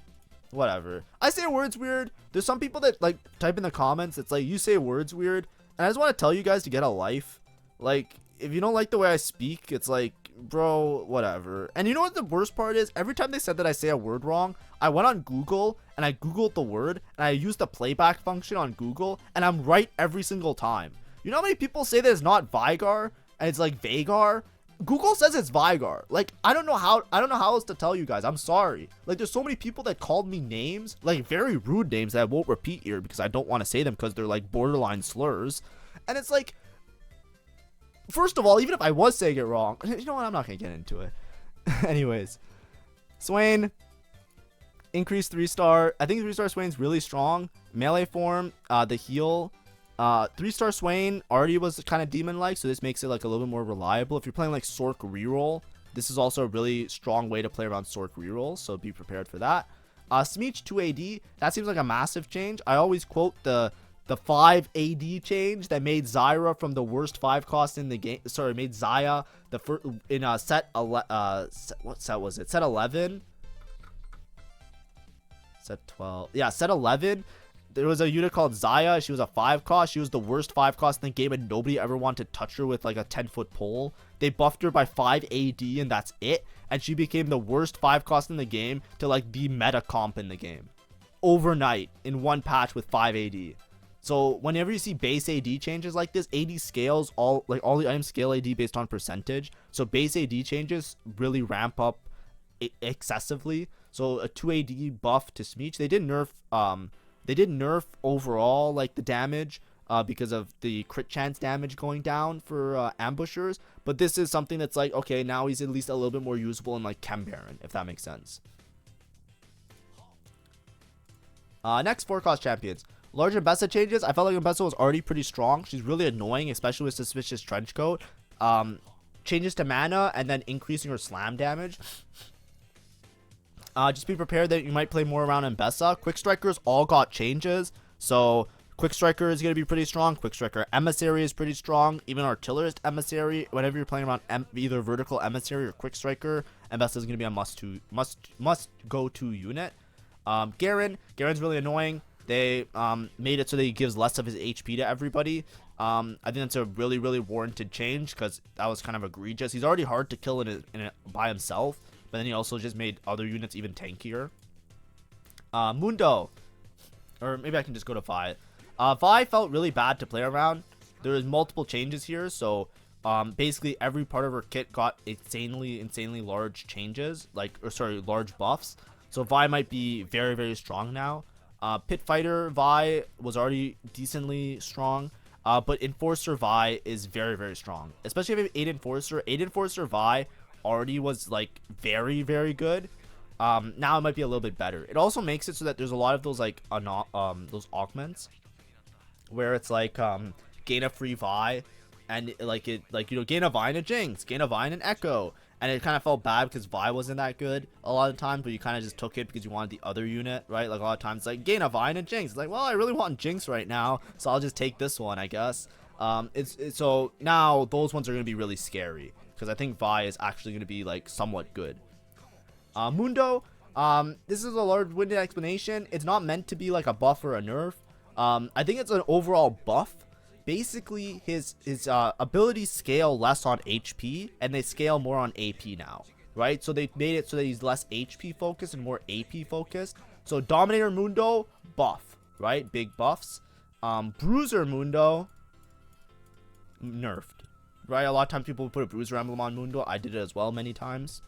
whatever. I say words weird. There's some people that like type in the comments. It's like, you say words weird. And I just want to tell you guys to get a life. Like, if you don't like the way I speak, it's like, bro, whatever. And you know what the worst part is? Every time they said that I say a word wrong, I went on Google and I Googled the word and I used the playback function on Google and I'm right every single time. You know how many people say that it's not Vigar and it's like Vagar? Google says it's Vigar. Like, I don't know how else to tell you guys. I'm sorry. Like, there's so many people that called me names, like very rude names that I won't repeat here because I don't want to say them because they're like borderline slurs. And it's like, first of all, even if I was saying it wrong, you know what? I'm not going to get into it. Anyways, Swain, increased 3-star. I think 3-star Swain's really strong. Melee form, the heal. 3-star Swain already was kind of demon-like, so this makes it like a little bit more reliable. If you're playing like Sork reroll, this is also a really strong way to play around Sork reroll, so be prepared for that. Smeech 2 AD, that seems like a massive change. I always quote the 5 AD change that made Zyra from the worst 5 cost in the game. Sorry, made Zaya the first in what set was it? Set 11. Set 12. Yeah, set 11. There was a unit called Zaya. She was a 5 cost. She was the worst 5 cost in the game, and nobody ever wanted to touch her with like a 10-foot pole. They buffed her by 5 AD, and that's it. And she became the worst 5 cost in the game to like be meta comp in the game overnight in one patch with 5 AD. So whenever you see base AD changes like this, AD scales all the items scale AD based on percentage. So base AD changes really ramp up excessively. So a 2 AD buff to Smeech. They did nerf overall like the damage because of the crit chance damage going down for ambushers. But this is something that's like, okay, now he's at least a little bit more usable in like Chem-Baron, if that makes sense. Next 4 cost champions. Large Ambessa changes. I felt like Ambessa was already pretty strong. She's really annoying, especially with Suspicious Trenchcoat. Changes to mana and then increasing her slam damage. Just be prepared that you might play more around Ambessa. Quick Strikers all got changes. So Quick Striker is going to be pretty strong. Quick Striker Emissary is pretty strong. Even Artillerist Emissary. Whenever you're playing around either Vertical Emissary or Quick Striker, Ambessa is going to be a must go to unit. Garen's really annoying. They made it so that he gives less of his HP to everybody. I think that's a really, really warranted change because that was kind of egregious. He's already hard to kill in it by himself, but then he also just made other units even tankier. Mundo, or maybe I can just go to Vi. Vi felt really bad to play around. There was multiple changes here, so basically every part of her kit got insanely large changes, large buffs. So Vi might be very, very strong now. Pit Fighter Vi was already decently strong, but Enforcer Vi is very, very strong, especially if you have 8 Enforcer. 8 Enforcer Vi already was like very, very good. Now it might be a little bit better. It also makes it so that there's a lot of those like those augments where it's like gain a free Vi, and gain a Vi and a Jinx, gain a Vi and an Echo. And it kind of felt bad because Vi wasn't that good a lot of times, but you kind of just took it because you wanted the other unit, right? Like a lot of times, like gain a Vi and a Jinx. It's like, well, I really want Jinx right now, so I'll just take this one, I guess. So now those ones are going to be really scary because I think Vi is actually going to be like somewhat good. Mundo, this is a large-winded explanation. It's not meant to be like a buff or a nerf. I think it's an overall buff. Basically, his abilities scale less on HP, and they scale more on AP now, right? So they made it so that he's less HP focused and more AP focused. So Dominator Mundo, buff, right? Big buffs. Bruiser Mundo, nerfed, right? A lot of times people put a Bruiser emblem on Mundo. I did it as well many times.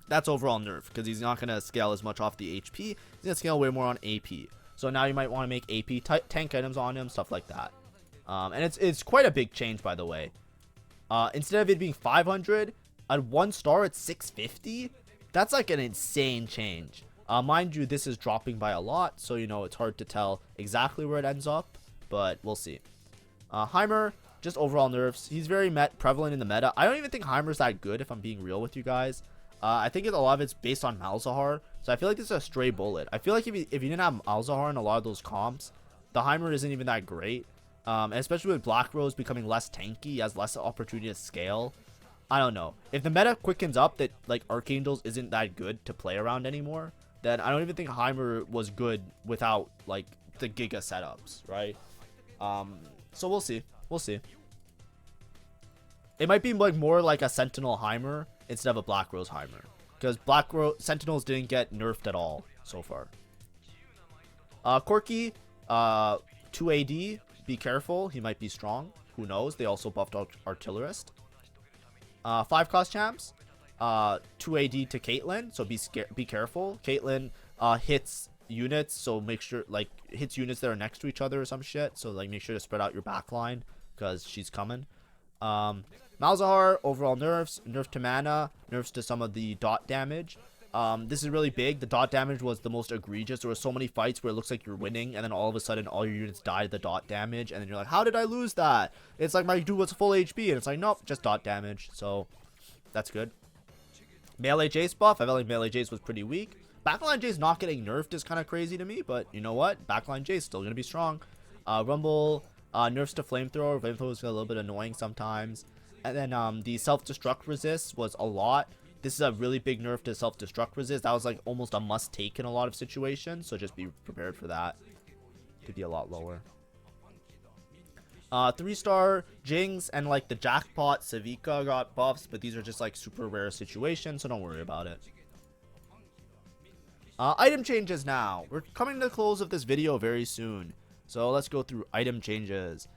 That's overall nerf, because he's not going to scale as much off the HP. He's going to scale way more on AP. So now you might want to make AP tank items on him, stuff like that. And it's quite a big change, by the way. Instead of it being 500, at 1 star it's 650. That's like an insane change. Mind you, this is dropping by a lot, so it's hard to tell exactly where it ends up, but we'll see. Heimer, just overall nerfs. He's very prevalent in the meta. I don't even think Heimer's that good, if I'm being real with you guys. I think a lot of it's based on Malzahar, so I feel like this is a stray bullet. I feel like if you didn't have Malzahar in a lot of those comps, the Heimer isn't even that great. And especially with Black Rose becoming less tanky, he has less opportunity to scale. I don't know. If the meta quickens up that like Archangels isn't that good to play around anymore, then I don't even think Heimer was good without like the Giga setups, right? So we'll see. We'll see. It might be like more like a Sentinel Heimer instead of a Black Rose Heimer, because Black Rose Sentinels didn't get nerfed at all so far. Corki, 2 AD. Be careful. He might be strong. Who knows? They also buffed Artillerist. 5 cost champs. 2 AD to Caitlyn, so be careful. Caitlyn hits units, so make sure, like, hits units that are next to each other or some shit, so like make sure to spread out your back line because she's coming. Malzahar, overall nerfs to mana, nerfs to some of the dot damage. This is really big. The dot damage was the most egregious. There were so many fights where it looks like you're winning, and then all of a sudden all your units die to the dot damage, and then you're like, how did I lose that? It's like my dude was full HP, and it's like, nope, just dot damage. So that's good. Melee Jace buff. I felt like Melee Jace was pretty weak. Backline Jace not getting nerfed is kind of crazy to me, but you know what? Backline Jace still going to be strong. Rumble, nerfs to Flamethrower. Flamethrower is a little bit annoying sometimes. And then the self-destruct resist was a lot. This is a really big nerf to self-destruct resist. That was like almost a must-take in a lot of situations, so just be prepared for that. Could be a lot lower. 3-star Jinx and like the Jackpot Savika got buffs, but these are just like super rare situations, so don't worry about it. Item changes now. We're coming to the close of this video very soon, so let's go through item changes.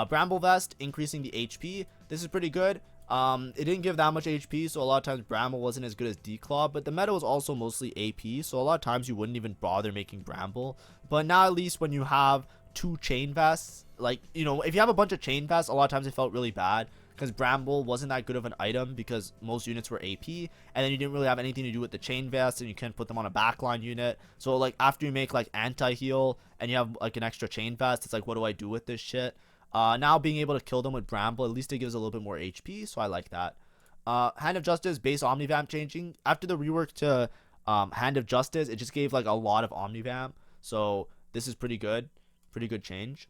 Bramble Vest, increasing the HP. This is pretty good. It didn't give that much HP, so a lot of times Bramble wasn't as good as Declaw, but the meta was also mostly AP, so a lot of times you wouldn't even bother making Bramble. But now at least when you have 2 chain vests, like, you know, if you have a bunch of chain vests, a lot of times it felt really bad because Bramble wasn't that good of an item because most units were AP, and then you didn't really have anything to do with the chain vests, and you couldn't put them on a backline unit. So like after you make like anti-heal and you have like an extra chain vest, it's like, what do I do with this shit? Now being able to kill them with Bramble, at least it gives a little bit more HP, so I like that. Hand of Justice, base Omnivamp changing. After the rework to Hand of Justice, it just gave like a lot of Omnivamp, so this is pretty good. Pretty good change.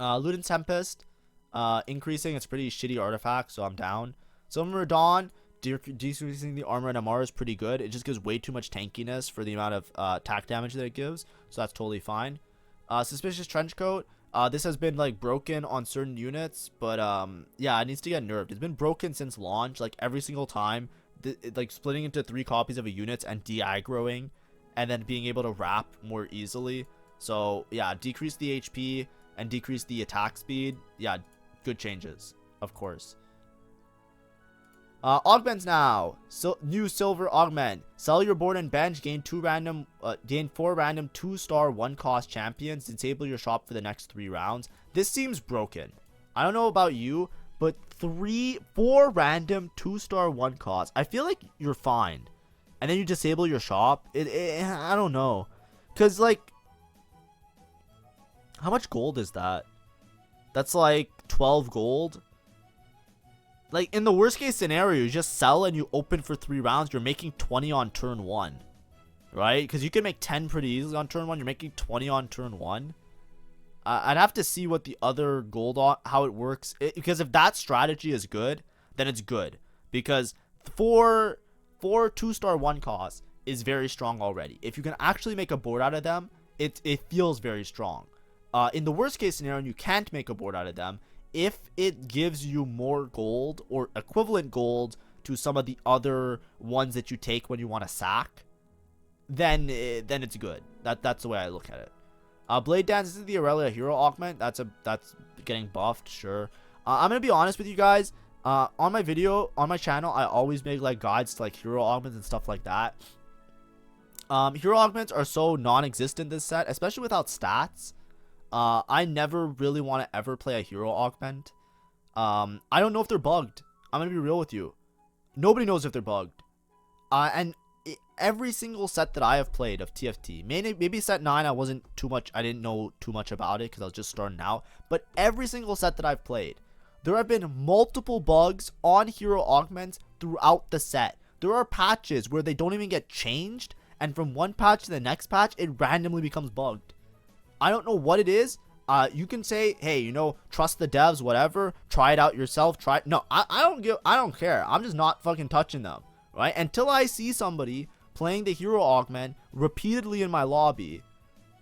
Ludens Tempest, increasing. It's pretty shitty artifact, so I'm down. Silver Dawn, decreasing the armor and MR is pretty good. It just gives way too much tankiness for the amount of attack damage that it gives, so that's totally fine. Suspicious Trenchcoat. This has been like broken on certain units, but yeah, it needs to get nerfed. It's been broken since launch, like every single time. Like splitting into 3 copies of a unit and de-aggroing, and then being able to wrap more easily. So yeah, decrease the HP and decrease the attack speed. Yeah, good changes, of course. Augments now. New silver augment. Sell your board and bench. Gain 4 random 2-star 1-cost champions. Disable your shop for the next 3 rounds. This seems broken. I don't know about you, but 4 random 2-star 1-cost. I feel like you're fine, and then you disable your shop. I don't know, cause like, how much gold is that? That's like 12 gold. Like, in the worst case scenario, you just sell and you open for 3 rounds. You're making 20 on turn 1. Right? Because you can make 10 pretty easily on turn 1. You're making 20 on turn 1. I'd have to see what the other gold, how it works. Because if that strategy is good, then it's good. Because 4 2-star 1 costs is very strong already. If you can actually make a board out of them, it feels very strong. In the worst case scenario, you can't make a board out of them. If it gives you more gold or equivalent gold to some of the other ones that you take when you want to sack, then it's good. That's the way I look at it. Blade Dance, this is the Aurelia hero augment. That's getting buffed, sure. I'm gonna be honest with you guys. On my channel, I always make like guides to like hero augments and stuff like that. Hero augments are so non-existent this set, especially without stats. I never really want to ever play a hero augment. I don't know if they're bugged. I'm gonna be real with you. Nobody knows if they're bugged. And every single set that I have played of TFT, maybe set 9, I didn't know too much about it because I was just starting out. But every single set that I've played, there have been multiple bugs on hero augments throughout the set. There are patches where they don't even get changed, and from one patch to the next patch, it randomly becomes bugged. I don't know what it is. You can say, hey, you know, trust the devs, whatever. Try it out yourself. No, I don't care. I'm just not fucking touching them, right? Until I see somebody playing the hero augment repeatedly in my lobby.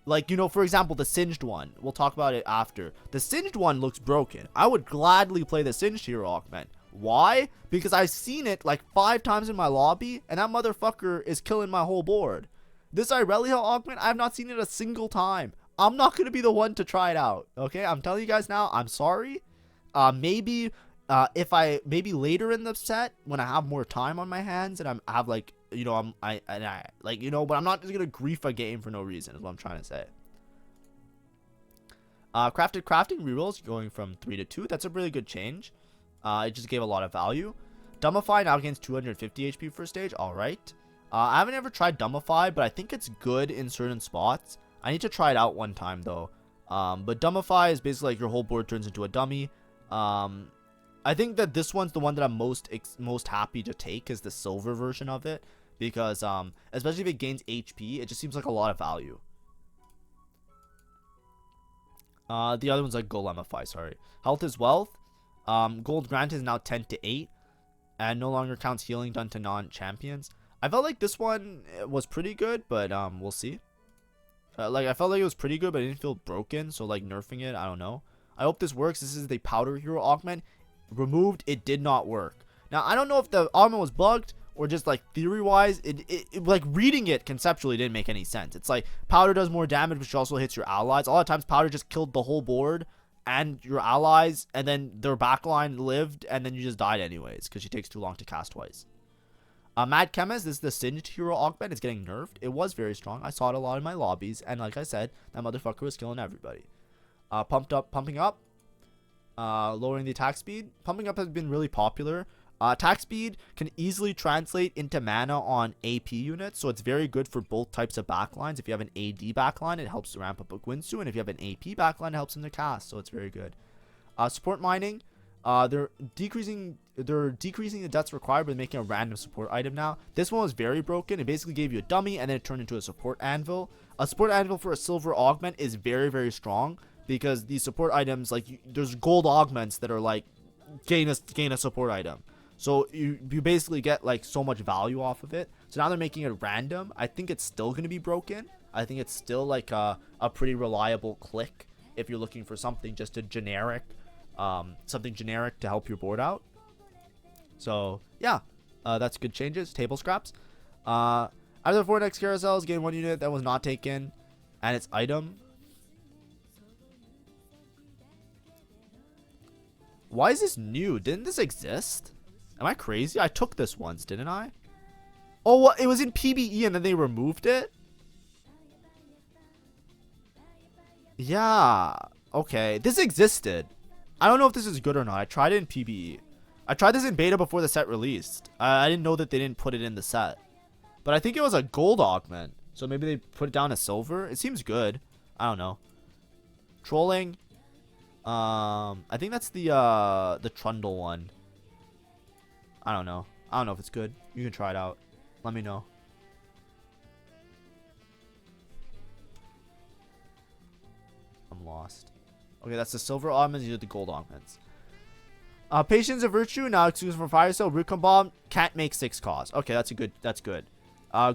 Like, you know, for example, the singed one. We'll talk about it after. The singed one looks broken. I would gladly play the singed hero augment. Why? Because I've seen it like 5 times in my lobby, and that motherfucker is killing my whole board. This Irelia augment, I have not seen it a single time. I'm not going to be the one to try it out. Okay, I'm telling you guys now, I'm sorry. Maybe maybe later in the set when I have more time on my hands and I have like, you know, like, you know, but I'm not just gonna grief a game for no reason is what I'm trying to say. Crafting rerolls going from 3 to 2. That's a really good change. It just gave a lot of value. Dumbify now gains 250 HP per stage. All right. I haven't ever tried Dumbify, but I think it's good in certain spots. I need to try it out one time though. But Dumbify is basically like your whole board turns into a dummy. I think that this one's the one that I'm most happy to take, is the silver version of it, because especially if it gains HP, it just seems like a lot of value. The other one's like Golemify, sorry. Health is wealth. Gold grant is now 10 to 8 and no longer counts healing done to non-champions. I felt like this one was pretty good, but we'll see. I felt like it was pretty good, but it didn't feel broken, so like nerfing it, I don't know. I hope this works. This is the powder hero augment. Removed, it did not work. Now I don't know if the augment was bugged or just like theory wise, it like reading it conceptually didn't make any sense. It's like powder does more damage, which also hits your allies. A lot of times powder just killed the whole board and your allies, and then their backline lived, and then you just died anyways because she takes too long to cast twice. Mad Chemist, this is the singed hero augment. It's getting nerfed. It was very strong. I saw it a lot in my lobbies, and like I said, that motherfucker was killing everybody. Pumping up. Lowering the attack speed. Pumping up has been really popular. Attack speed can easily translate into mana on AP units, so it's very good for both types of backlines. If you have an AD backline, it helps to ramp up a Gwinsu, and if you have an AP backline, it helps them to cast, so it's very good. Support mining, they're decreasing the deaths required by making a random support item now. This one was very broken. It basically gave you a dummy, and then it turned into a support anvil. A support anvil for a silver augment is very, very strong, because these support items, like, there's gold augments that are like gain a support item, so you basically get like so much value off of it. So now they're making it random. I think it's still going to be broken. I think it's still like a pretty reliable click if you're looking for something just a generic something generic to help your board out. So yeah, that's good changes. Table scraps, either 4 next carousels gain 1 unit that was not taken and its item. Why is this new? Didn't this exist? Am I crazy? I took this once, didn't I? Oh, what? It was in PBE and then they removed it? Yeah. Okay. This existed. I don't know if this is good or not. I tried it in PBE. I tried this in beta before the set released. I didn't know that they didn't put it in the set. But I think it was a gold augment. So maybe they put it down as silver. It seems good. I don't know. Trolling. I think that's the Trundle one. I don't know. I don't know if it's good. You can try it out. Let me know. I'm lost. Okay, that's the silver augments. These are the gold augments. Patience of Virtue now exclusive from Fire Cell. Root Bomb can't make 6 cost. Okay, that's good. That's good.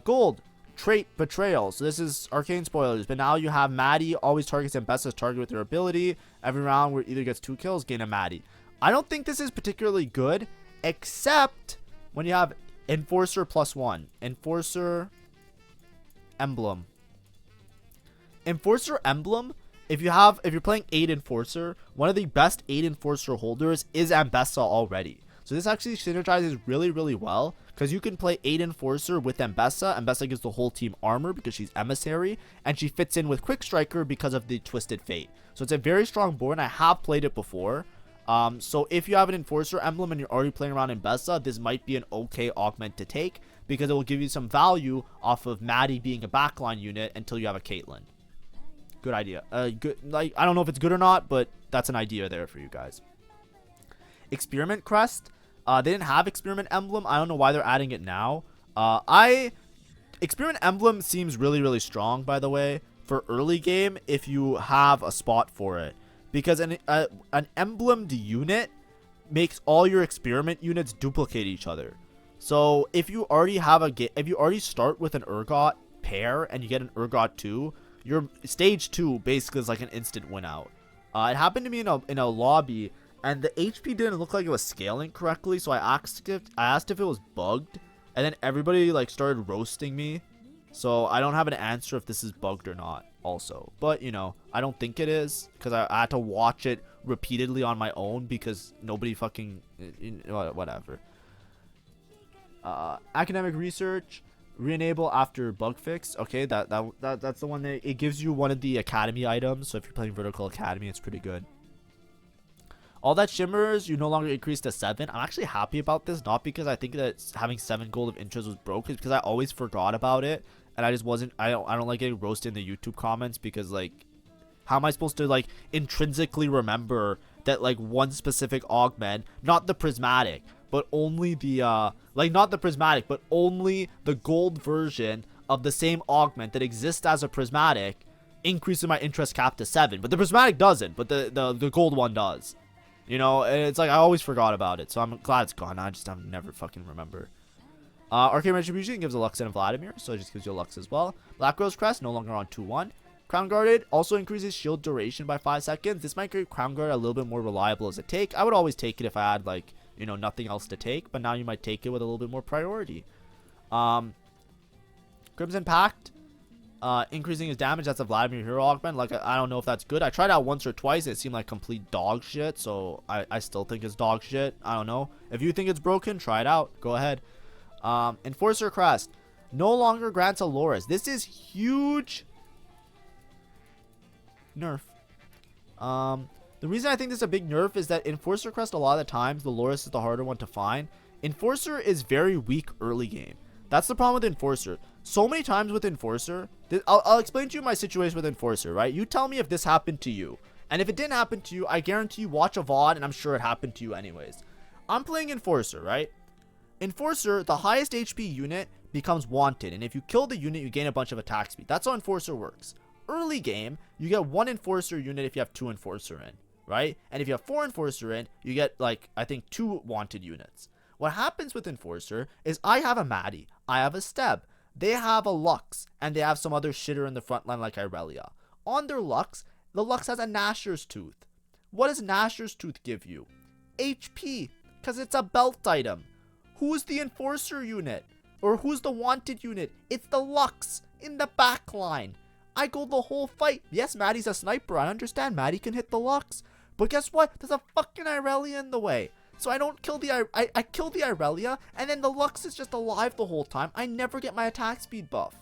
Gold trait Betrayal. So this is arcane spoilers, but now you have Maddie always targets Ambessa's target with their ability. Every round where it either gets 2 kills, gain a Maddie. I don't think this is particularly good, except when you have Enforcer +1. Enforcer Emblem. Enforcer Emblem. If you're playing 8 Enforcer, one of the best 8 Enforcer holders is Ambessa already. So this actually synergizes really, really well, because you can play 8 Enforcer with Ambessa. Ambessa gives the whole team armor because she's Emissary, and she fits in with Quick Striker because of the Twisted Fate. So it's a very strong board, and I have played it before. So if you have an Enforcer emblem and you're already playing around Ambessa, this might be an okay augment to take, because it will give you some value off of Maddie being a backline unit until you have a Caitlyn. Good idea. Good. Like, I don't know if it's good or not, but that's an idea there for you guys. Experiment Crest. They didn't have Experiment Emblem. I don't know why they're adding it now. Experiment Emblem seems really, really strong, by the way, for early game if you have a spot for it. Because an emblemed unit makes all your experiment units duplicate each other. So if you already have if you already start with an Urgot pair and you get an Urgot 2, your stage 2 basically is like an instant win out. It happened to me in a lobby, and the HP didn't look like it was scaling correctly, so I asked if it was bugged, and then everybody like started roasting me. So I don't have an answer if this is bugged or not also. But, you know, I don't think it is, because I had to watch it repeatedly on my own because nobody fucking, whatever. Academic research, re-enable after bug fix. Okay, that's the one that it gives you one of the academy items. So if you're playing vertical academy, it's pretty good. All that shimmers, you no longer increase to 7. I'm actually happy about this, not because I think that having 7 gold of interest was broken, because I always forgot about it, and I just wasn't. I don't like getting roasted in the YouTube comments, because like, how am I supposed to like intrinsically remember that like one specific augment, not the prismatic, but only the not the prismatic, but only the gold version of the same augment that exists as a prismatic, increasing my interest cap to 7. But the prismatic doesn't, but the gold one does. You know, it's like I always forgot about it, so I'm glad it's gone. I just never fucking remember. Arcane Retribution gives a Lux and a Vladimir, so it just gives you a Lux as well. Black Rose Crest, no longer on 2-1. Crown Guarded also increases shield duration by 5 seconds. This might make Crown Guard a little bit more reliable as a take. I would always take it if I had, like, you know, nothing else to take, but now you might take it with a little bit more priority. Crimson Pact. Increasing his damage, that's a Vladimir hero augment. Like, I don't know if that's good. I tried out once or twice, it seemed like complete dog shit, so I still think it's dog shit. I don't know. If you think it's broken, try it out. Go ahead. Enforcer Crest no longer grants a Loris. This is huge nerf. The reason I think this is a big nerf is that Enforcer Crest, a lot of the times, the Loris is the harder one to find. Enforcer is very weak early game. That's the problem with Enforcer. So many times with Enforcer, I'll explain to you my situation with Enforcer, right? You tell me if this happened to you. And if it didn't happen to you, I guarantee you watch a VOD and I'm sure it happened to you anyways. I'm playing Enforcer, right? Enforcer, the highest HP unit becomes wanted. And if you kill the unit, you gain a bunch of attack speed. That's how Enforcer works. Early game, you get 1 Enforcer unit if you have 2 Enforcer in, right? And if you have 4 Enforcer in, you get, like, I think 2 wanted units. What happens with Enforcer is I have a Maddie, I have a Steb, they have a Lux, and they have some other shitter in the front line like Irelia. On their Lux, the Lux has a Gnasher's Tooth. What does Gnasher's Tooth give you? HP, because it's a belt item. Who's the Enforcer unit? Or who's the wanted unit? It's the Lux in the back line. I go the whole fight. Yes, Maddie's a sniper. I understand Maddie can hit the Lux. But guess what? There's a fucking Irelia in the way. So I don't kill the I kill the Irelia, and then the Lux is just alive the whole time. I never get my attack speed buff.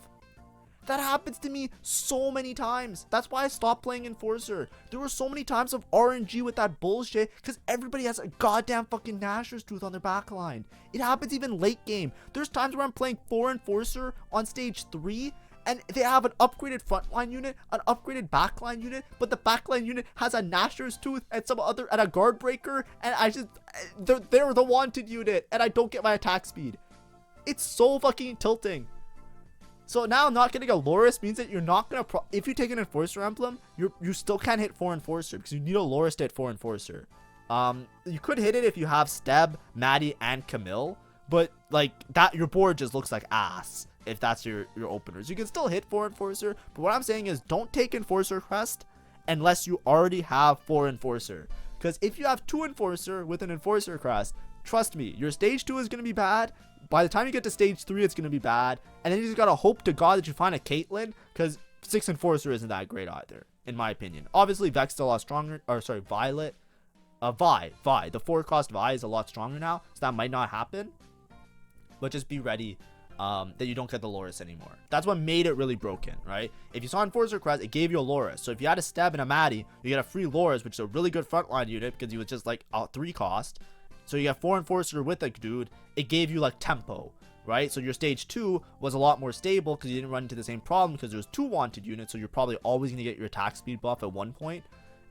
That happens to me so many times. That's why I stopped playing Enforcer. There were so many times of RNG with that bullshit because everybody has a goddamn fucking Gnasher's Tooth on their backline. It happens even late game. There's times where I'm playing 4 Enforcer on stage 3, and they have an upgraded frontline unit, an upgraded backline unit, but the backline unit has a Gnasher's Tooth and some other, and a guard breaker, and they're the wanted unit, and I don't get my attack speed. It's so fucking tilting. So now not getting a Loris means that you're not gonna if you take an Enforcer emblem, you still can't hit 4 Enforcer because you need a Loris to hit 4 Enforcer. You could hit it if you have Steb, Maddie, and Camille, but like that, your board just looks like ass if that's your openers. You can still hit 4 Enforcer, but what I'm saying is don't take Enforcer Crest unless you already have 4 Enforcer. Because if you have 2 Enforcer with an Enforcer Crest, trust me, your stage 2 is going to be bad. By the time you get to stage 3, it's going to be bad. And then you just got to hope to God that you find a Caitlyn, because 6 Enforcer isn't that great either, in my opinion. Obviously, Vex's a lot stronger, or sorry, Violet. Vi. The 4-cost Vi is a lot stronger now, so that might not happen. But just be ready that you don't get the Loris anymore. That's what made it really broken, right? If you saw Enforcer Crest, it gave you a Loris. So if you had a Steb and a Maddie, you get a free Loris, which is a really good frontline unit because he was just like a 3-cost. So you got 4 Enforcer with a dude. It gave you like tempo, right? So your stage 2 was a lot more stable because you didn't run into the same problem because there's 2 wanted units. So you're probably always going to get your attack speed buff at one point.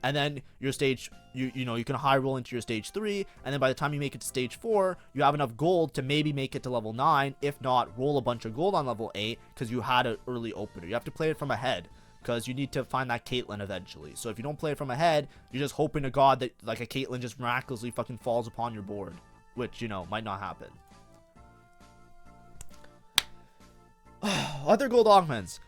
And then your stage, you know, you can high roll into your stage 3, and then by the time you make it to stage 4, you have enough gold to maybe make it to level 9. If not, roll a bunch of gold on level 8 because you had an early opener. You have to play it from ahead because you need to find that Caitlyn eventually. So if you don't play it from ahead, you're just hoping to God that like a Caitlyn just miraculously fucking falls upon your board, which, you know, might not happen. Other gold augments.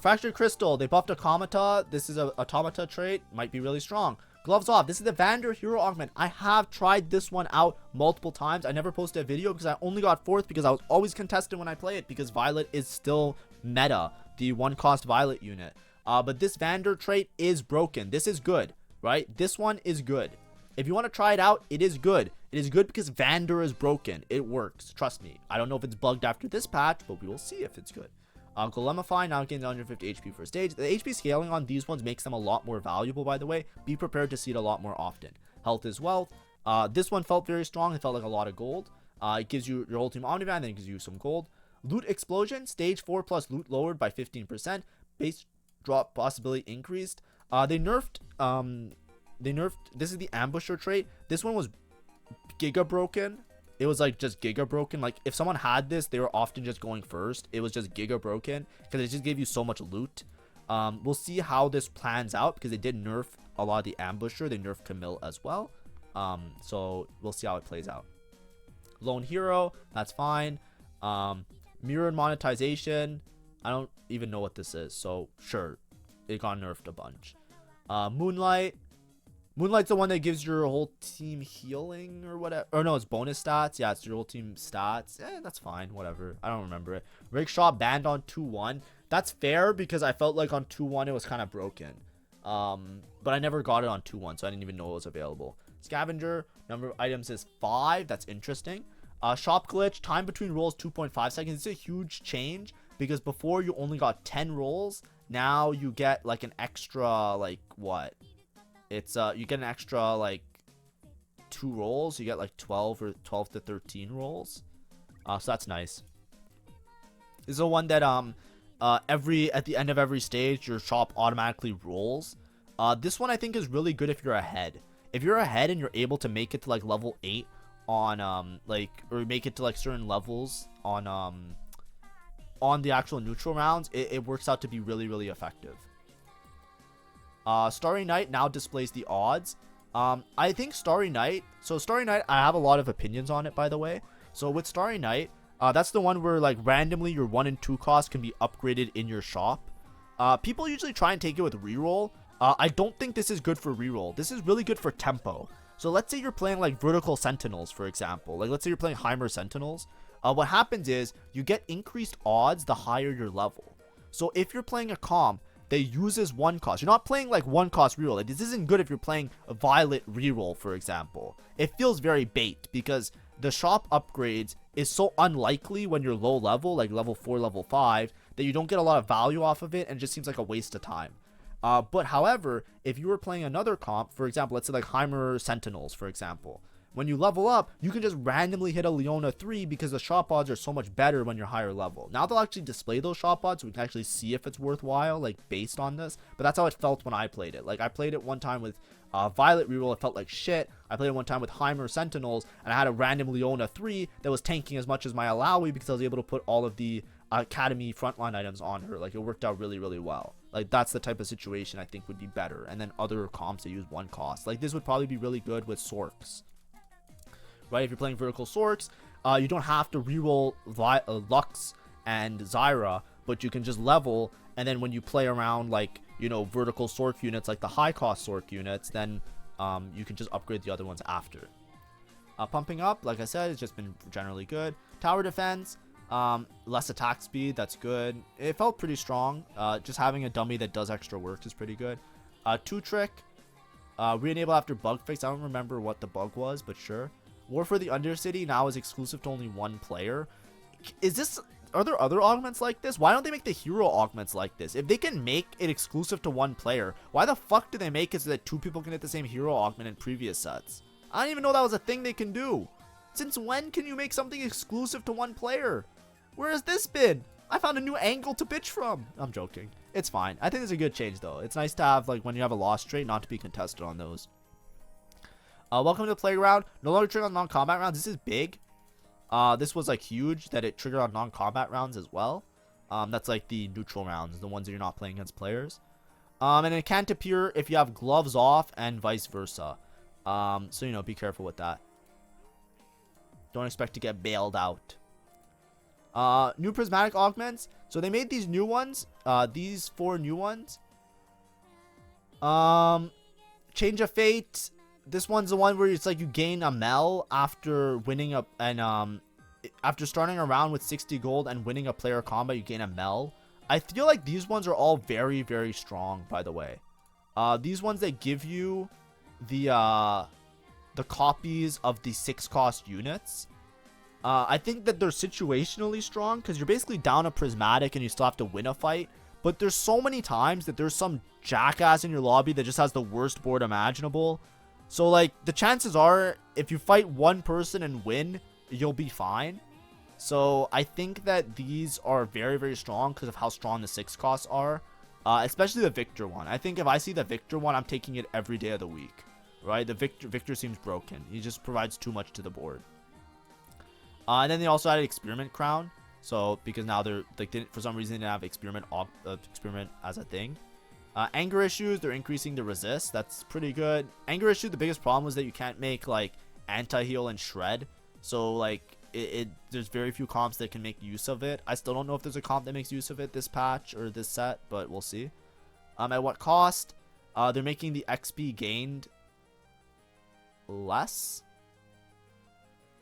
Fractured Crystal. They buffed Automata. This is a Automata trait. Might be really strong. Gloves off. This is the Vander Hero Augment. I have tried this one out multiple times. I never posted a video because I only got 4th because I was always contested when I play it because Violet is still meta. The 1-cost Violet unit. But this Vander trait is broken. This is good, right? This one is good. If you want to try it out, it is good. It is good because Vander is broken. It works. Trust me. I don't know if it's bugged after this patch, but we will see if it's good. Golemify now gains 150 HP per stage. The HP scaling on these ones makes them a lot more valuable, by the way. Be prepared to see it a lot more often. Health is wealth. This one felt very strong. It felt like a lot of gold. It gives you your whole team Omnivan, then it gives you some gold. Loot Explosion. Stage 4 plus loot lowered by 15%. Base drop possibility increased. They nerfed, this is the Ambusher trait. This one was giga broken. It was like just giga broken. Like if someone had this, they were often just going first. It was just giga broken because it just gave you so much loot. We'll see how this plans out because they did nerf a lot of the Ambusher. They nerfed Camille as well. So we'll see how it plays out. Lone Hero, that's fine. Mirrored Monetization, I don't even know what this is, so sure, it got nerfed a bunch. Moonlight's the one that gives your whole team healing or whatever. Or no, it's bonus stats. Yeah, it's your whole team stats. That's fine. Whatever. I don't remember it. Rickshaw banned on 2-1. That's fair because I felt like on 2-1 it was kind of broken. But I never got it on 2-1, so I didn't even know it was available. Scavenger, number of items is 5. That's interesting. Shop glitch, time between rolls 2.5 seconds. It's a huge change because before you only got 10 rolls. Now you get like an extra, like what? It's you get an extra like 2 rolls. You get like 12 to 13 rolls. So that's nice. This is the one that at the end of every stage your shop automatically rolls. This one I think is really good if you're ahead. If you're ahead and you're able to make it to like level 8 on or make it to like certain levels on the actual neutral rounds, it works out to be really, really effective. Starry Night now displays the odds. I think Starry Night, I have a lot of opinions on it, by the way. So with Starry Night, that's the one where like randomly your 1 and 2 costs can be upgraded in your shop. People usually try and take it with reroll. I don't think this is good for reroll. This is really good for tempo. So let's say you're playing like Vertical Sentinels, for example. Like let's say you're playing Heimer Sentinels. What happens is you get increased odds the higher your level. So if you're playing a comp that uses 1 cost, you're not playing like 1 cost reroll. Like, this isn't good if you're playing a Violet reroll, for example. It feels very bait because the shop upgrades is so unlikely when you're low level, like level 4, level 5, that you don't get a lot of value off of it and it just seems like a waste of time. But however, if you were playing another comp, for example, let's say like Heimer Sentinels, for example, when you level up, you can just randomly hit a Leona 3 because the shop odds are so much better when you're higher level. Now they'll actually display those shop odds so we can actually see if it's worthwhile, like based on this. But that's how it felt when I played it. Like I played it one time with Violet reroll, it felt like shit. I played it one time with Heimer Sentinels, and I had a random Leona 3 that was tanking as much as my Alawi because I was able to put all of the Academy frontline items on her. Like it worked out really, really well. Like that's the type of situation I think would be better. And then other comps that use 1 cost. Like this would probably be really good with Sorks. Right, if you're playing Vertical Sorks, you don't have to reroll Lux and Zyra, but you can just level, and then when you play around like, you know, Vertical Sork units, like the high cost Sork units, then you can just upgrade the other ones after. Pumping up, like I said, it's just been generally good. Tower defense, less attack speed, that's good. It felt pretty strong. Just having a dummy that does extra work is pretty good. 2-trick, re-enable after bug fix. I don't remember what the bug was, but sure. War for the Undercity now is exclusive to only 1 player. Are there other augments like this? Why don't they make the hero augments like this? If they can make it exclusive to 1 player, why the fuck do they make it so that 2 people can get the same hero augment in previous sets? I didn't even know that was a thing they can do. Since when can you make something exclusive to 1 player? Where has this been? I found a new angle to bitch from. I'm joking. It's fine. I think it's a good change though. It's nice to have, like, when you have a lost trait, not to be contested on those. Welcome to the playground. No longer trigger on non-combat rounds. This is big. This was like huge that it triggered on non-combat rounds as well. That's like the neutral rounds, the ones that you're not playing against players. And it can't appear if you have gloves off and vice versa. So, you know, be careful with that. Don't expect to get bailed out. New prismatic augments. So they made these new ones. These 4 new ones. Change of fate. This one's the one where it's like you gain a mel after winning after starting a round with 60 gold and winning a player combat, you gain a mel. I feel like these ones are all very, very strong, by the way. These ones that give you the copies of the 6 cost units. I think that they're situationally strong because you're basically down a prismatic and you still have to win a fight. But there's so many times that there's some jackass in your lobby that just has the worst board imaginable. So like the chances are if you fight one person and win, you'll be fine. So I think that these are very, very strong because of how strong the 6 costs are. Especially the Victor one. I think if I see the Victor one, I'm taking it every day of the week. Right? The Victor seems broken. He just provides too much to the board. And then they also added Experiment Crown. So because now they're like for some reason they didn't have Experiment as a thing. Anger issues, they're increasing the resist. That's pretty good. Anger issue, the biggest problem was that you can't make like anti-heal and shred. So like there's very few comps that can make use of it. I still don't know if there's a comp that makes use of it this patch or this set, but we'll see. At what cost? They're making the XP gained less.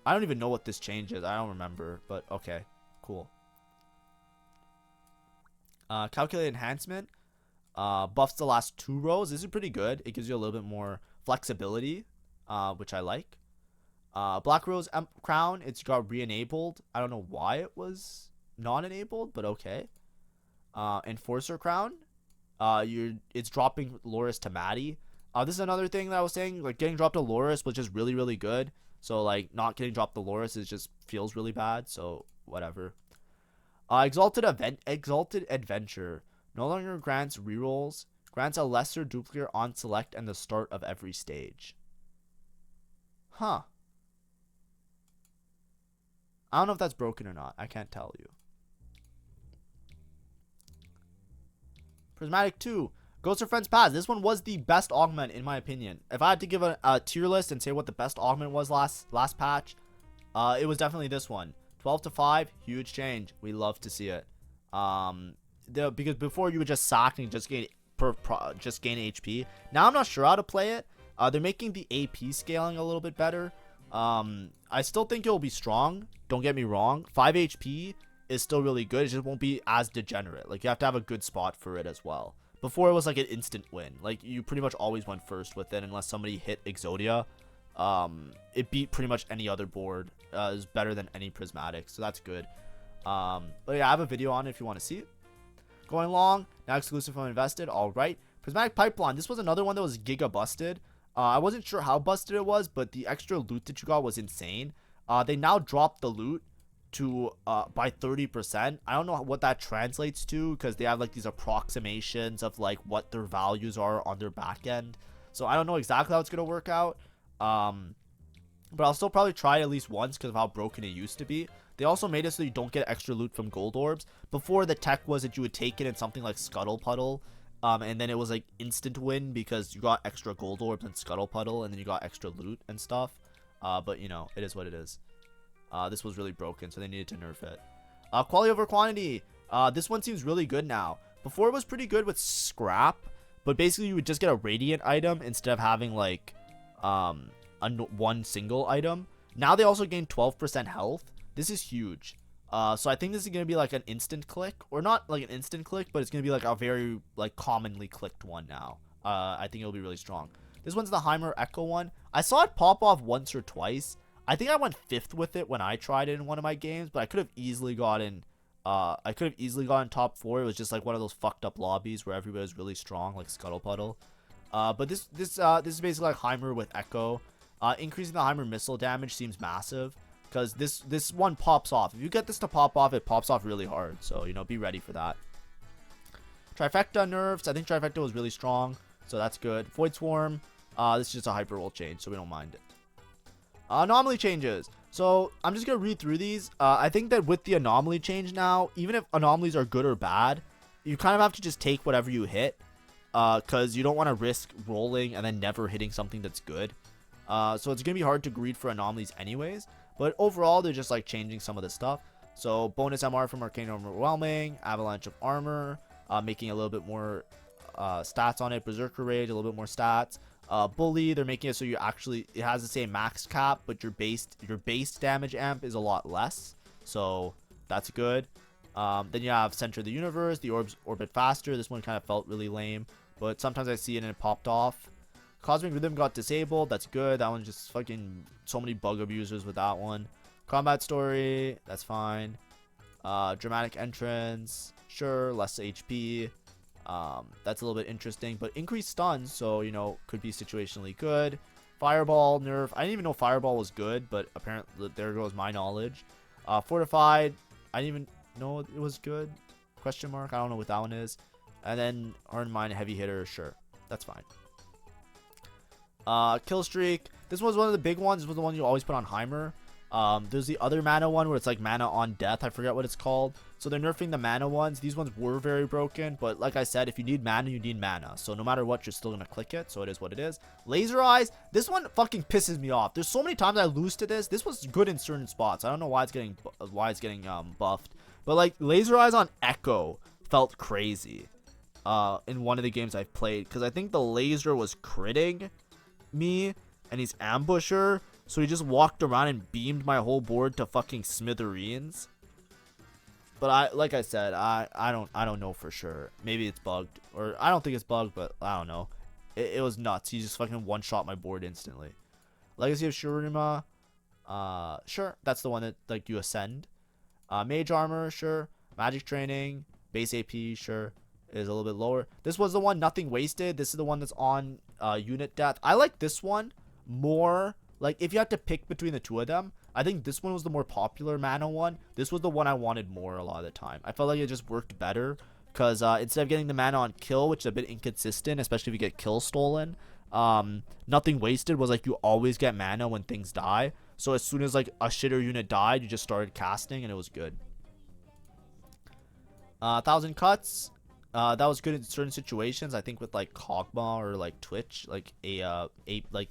I don't even know what this change is. I don't remember, but okay, cool. Calculated enhancement. Buffs the last 2 rows. This is pretty good. It gives you a little bit more flexibility, which I like. Black Rose Crown, it's got re-enabled. I don't know why it was non-enabled, but okay. Enforcer Crown, it's dropping Loris to Maddie. This is another thing that I was saying, like getting dropped to Loris was just really, really good. So like not getting dropped to Loris is just feels really bad. So whatever. Exalted Adventure no longer grants rerolls. Grants a lesser duplicate on select and the start of every stage. Huh. I don't know if that's broken or not. I can't tell you. Prismatic 2. Ghost of Friends Pass. This one was the best augment in my opinion. If I had to give a tier list and say what the best augment was last patch, it was definitely this one. 12 to 5, huge change. We love to see it. Because before you would just sack and just gain HP. Now I'm not sure how to play it. They're making the AP scaling a little bit better. I still think it will be strong. Don't get me wrong. 5 HP is still really good. It just won't be as degenerate. Like you have to have a good spot for it as well. Before it was like an instant win. Like you pretty much always went first with it unless somebody hit Exodia. It beat pretty much any other board. Is better than any prismatic, so that's good. But yeah, I have a video on it if you want to see it. Going long, now exclusive from Invested. All right, Prismatic Pipeline. This was another one that was giga busted. I wasn't sure how busted it was, but the extra loot that you got was insane. They now dropped the loot to by 30%. I don't know what that translates to because they have like these approximations of like what their values are on their back end. So I don't know exactly how it's gonna work out. But I'll still probably try at least once because of how broken it used to be. They also made it so you don't get extra loot from gold orbs. Before, the tech was that you would take it in something like Scuttle Puddle. And then it was like instant win because you got extra gold orbs and Scuttle Puddle. And then you got extra loot and stuff. But you know, it is what it is. This was really broken, so they needed to nerf it. Quality over quantity. This one seems really good now. Before it was pretty good with scrap. But basically you would just get a radiant item instead of having like one single item. Now they also gain 12% health. This is huge. So I think this is gonna be like an instant click, or not like an instant click, but it's gonna be like a very like commonly clicked one now. I think it'll be really strong. This one's the Heimer Echo one. I saw it pop off once or twice. I think I went 5th with it when I tried it in one of my games, but I could have easily gotten top 4. It was just like one of those fucked up lobbies where everybody was really strong, like Scuttle Puddle. But this is basically like Heimer with Echo. Increasing the Heimer missile damage seems massive because this one pops off. If you get this to pop off, it pops off really hard. So, you know, be ready for that. Trifecta nerfs. I think Trifecta was really strong, so that's good. Void Swarm. This is just a hyper roll change, so we don't mind it. Anomaly changes. So I'm just gonna read through these. I think that with the anomaly change now, even if anomalies are good or bad, you kind of have to just take whatever you hit, because you don't want to risk rolling and then never hitting something that's good. So it's gonna be hard to greed for anomalies anyways. But overall, they're just like changing some of the stuff. So bonus MR from Arcane Overwhelming, Avalanche of Armor, making a little bit more stats on it. Berserker Rage, a little bit more stats. Bully, they're making it so you actually, it has the same max cap, but your base damage amp is a lot less. So that's good. Then you have Center of the Universe, the orbs orbit faster. This one kind of felt really lame, but sometimes I see it and it popped off. Cosmic Rhythm got disabled. That's good. That one's just fucking so many bug abusers with that one. Combat Story, that's fine. Dramatic Entrance, sure. Less HP. That's a little bit interesting, but increased stuns, so you know, could be situationally good. Fireball nerf. I didn't even know Fireball was good, but apparently there goes my knowledge. Fortified. I didn't even know it was good. Question mark. I don't know what that one is. And then Earn Mine Heavy Hitter. Sure, that's fine. Kill Streak. This was one of the big ones. This was the one you always put on Heimer. There's the other mana one where it's like mana on death. I forget what it's called. So they're nerfing the mana ones. These ones were very broken, but like I said, if you need mana, you need mana. So no matter what, you're still gonna click it. So it is what it is. Laser Eyes. This one fucking pisses me off. There's so many times I lose to this. This was good in certain spots. I don't know why it's getting buffed. But like Laser Eyes on Echo felt crazy in one of the games I've played, because I think the laser was critting me and he's ambusher, so he just walked around and beamed my whole board to fucking smithereens. But like I said, I don't know for sure. Maybe it's bugged, or I don't think it's bugged, but I don't know. It was nuts. He just fucking one shot my board instantly. Legacy of Shurima, sure, that's the one that like you ascend. Mage Armor, sure. Magic Training, base AP, sure, is a little bit lower. This was the one, Nothing Wasted. This is the one that's on unit death. I like this one more. Like, if you had to pick between the two of them, I think this one was the more popular mana one. This was the one I wanted more a lot of the time. I felt like it just worked better, because instead of getting the mana on kill, which is a bit inconsistent, especially if you get kill stolen, Nothing Wasted was like you always get mana when things die. So as soon as like a shitter unit died, you just started casting and it was good. 1,000 Cuts. That was good in certain situations. I think with like Kog'Maw or like Twitch, like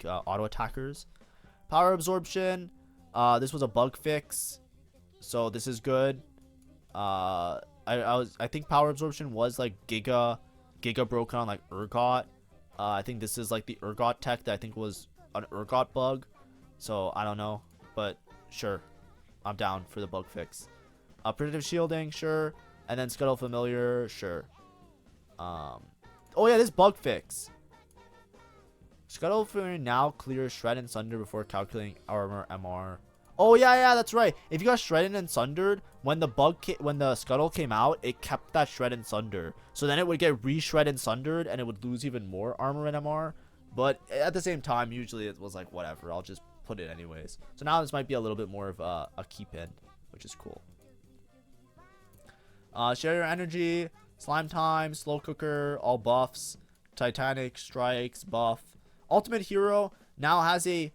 auto attackers. Power Absorption. This was a bug fix, so this is good. I think Power Absorption was like Giga broken on like Urgot. I think this is like the Urgot tech that I think was an Urgot bug. So I don't know, but sure, I'm down for the bug fix. Predictive Shielding, sure. And then Scuttle Familiar, sure. Oh yeah, this bug fix. Scuttle Familiar now clears Shred and Sunder before calculating armor MR. Oh yeah, that's right. If you got shredded and sundered, when the Scuttle came out, it kept that shred and sunder. So then it would get re-shred and sundered, and it would lose even more armor and MR. But at the same time, usually it was like, whatever, I'll just put it anyways. So now this might be a little bit more of a keep in, which is cool. Share Your Energy, Slime Time, Slow Cooker, all buffs. Titanic Strikes buff. Ultimate Hero now has a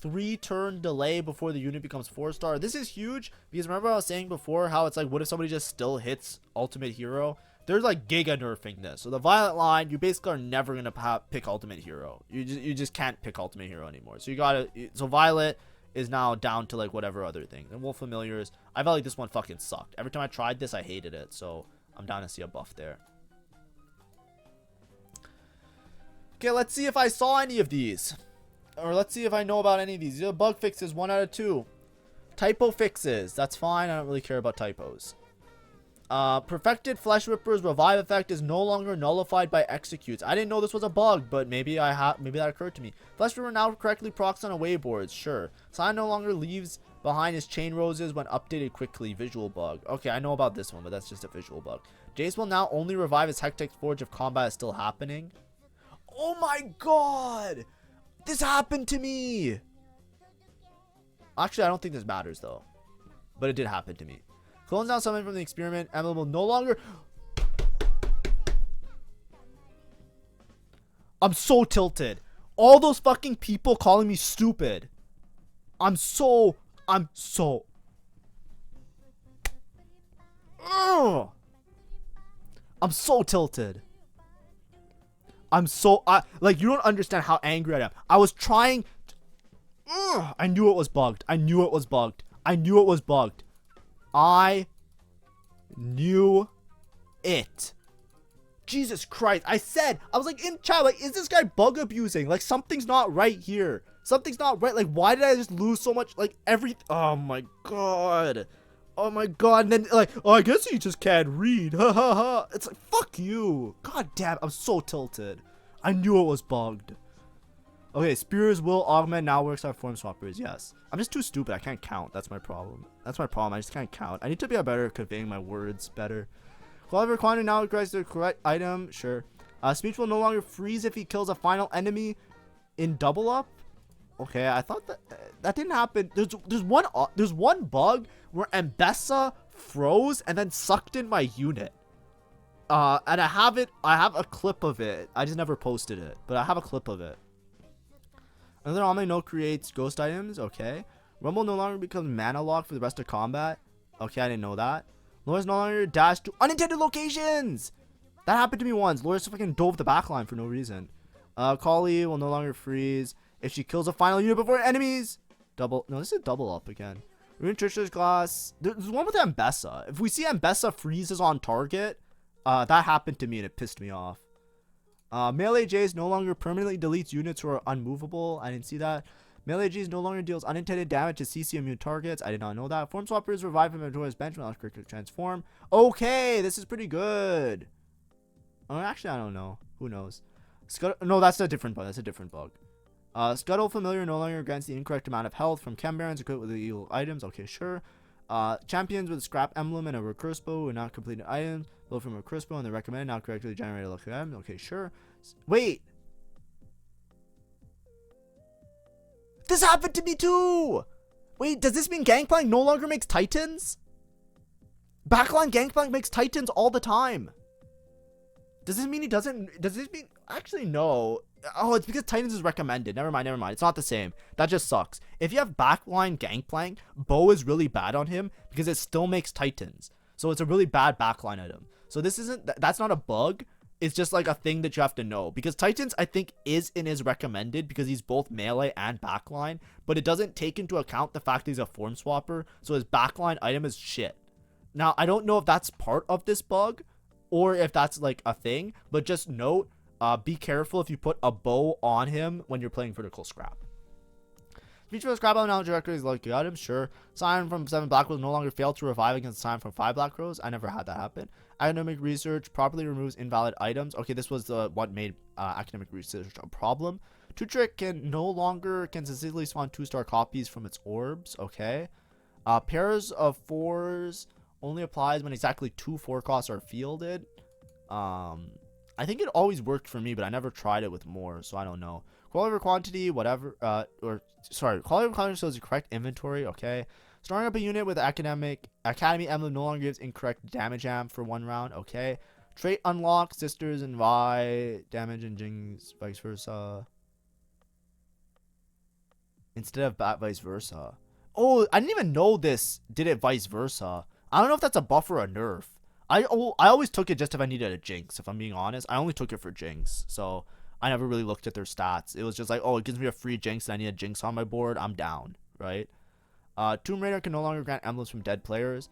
3-turn delay before the unit becomes 4-star. This is huge, because remember I was saying before how it's like, what if somebody just still hits Ultimate Hero? They're like giga nerfing this. So the Violet line, you basically are never gonna pick Ultimate Hero. You just can't pick Ultimate Hero anymore. So you gotta. So Violet is now down to like whatever other thing. And Wolf Familiars, I felt like this one fucking sucked. Every time I tried this, I hated it. So I'm down to see a buff there. Okay, let's see if I saw any of these. Or let's see if I know about any of these. Bug fixes, 1 out of 2. Typo fixes. That's fine. I don't really care about typos. Perfected Flesh Ripper's revive effect is no longer nullified by executes. I didn't know this was a bug, but maybe that occurred to me. Flesh Ripper now correctly procs on away boards. Sure. Sign no longer leaves behind his chain roses when updated quickly. Visual bug. Okay, I know about this one, but that's just a visual bug. Jace will now only revive his Hectic Forge if combat is still happening. Oh my god! This happened to me! Actually, I don't think this matters though. But it did happen to me. Clones now summoned from the experiment. Emblem will no longer... I'm so tilted. All those fucking people calling me stupid. I'm so... Ugh! I'm so tilted. Like, you don't understand how angry I am. I was trying... I knew it was bugged. I knew it was bugged. I knew it. Jesus Christ. I was like in chat, like, is this guy bug abusing? Like, something's not right here. Something's not right. Like, why did I just lose so much? Like, oh my god. Oh my god. And then, like, oh, I guess he just can't read. Ha ha ha. It's like, fuck you. God damn. I'm so tilted. I knew it was bugged. Okay, spears will augment now works on form swappers. Yes. I'm just too stupid. I can't count. That's my problem. That's my problem. I just can't count. I need to be better at conveying my words better. However, quantity now requires the correct item. Sure. Speech will no longer freeze if he kills a final enemy in double up. Okay, I thought that didn't happen. There's one bug where Mbessa froze and then sucked in my unit. And I have a clip of it. I just never posted it, but I have a clip of it. Another Anomaly no creates ghost items. Okay. Rumble no longer becomes mana lock for the rest of combat. Okay, I didn't know that. Loris no longer dash to unintended locations. That happened to me once. Loris fucking dove the backline for no reason. Kali will no longer freeze if she kills a final unit before enemies. No, this is double up again. Rune Trisha's glass. There's one with Mbessa. If we see Mbessa freezes on target, that happened to me and it pissed me off. Melee Jace no longer permanently deletes units who are unmovable. I didn't see that. Melee Jace no longer deals unintended damage to CC immune targets. I did not know that. Form Swappers revive him Victoria's bench when quickly transform. Okay, this is pretty good. Actually, I don't know. Who knows? No, that's a different bug. That's a different bug. Scuttle Familiar no longer grants the incorrect amount of health from Chem-Barons equipped with illegal items. Okay, sure. Champions with Scrap Emblem and a Recurse Bow and not completed items. Built from a Recurse Bow and the recommended not correctly generated lucky items. Okay, sure. Wait. This happened to me too! Wait, does this mean Gangplank no longer makes Titans? Backline Gangplank makes Titans all the time. Does this mean he doesn't? Does this mean? Actually, no. Oh, it's because Titans is recommended. Never mind, never mind. It's not the same. That just sucks. If you have backline Gangplank, Bow is really bad on him because it still makes Titans. So it's a really bad backline item. So this isn't, that's not a bug. It's just like a thing that you have to know. Because Titans, I think, is in his recommended because he's both melee and backline. But it doesn't take into account the fact that he's a form swapper. So his backline item is shit. Now, I don't know if that's part of this bug or if that's like a thing. But just note, be careful if you put a bow on him when you're playing vertical scrap. Feature of scrap on now directly is lucky item. Sure. Sign from 7 Black Crows no longer failed to revive against sign from 5 Black Crows. I never had that happen. Academic research properly removes invalid items. Okay, this was what made academic research a problem. Two Trick can no longer consistently spawn 2-star copies from its orbs. Okay. Pairs of 4s only applies when exactly 2 4 costs are fielded. I think it always worked for me, but I never tried it with more, so I don't know. Quality over quantity, whatever. Quality over quantity shows the correct inventory. Okay. Starting up a unit with Academy Emblem no longer gives incorrect damage amp for 1 round. Okay. Trait unlock Sisters and Vi damage and Jings vice versa. Instead of vice versa. Oh, I didn't even know this did it vice versa. I don't know if that's a buff or a nerf. I always took it just if I needed a Jinx, if I'm being honest. I only took it for Jinx. So I never really looked at their stats. It was just like, oh, it gives me a free Jinx and I need a Jinx on my board. I'm down, right? Tomb Raider can no longer grant emblems from dead players.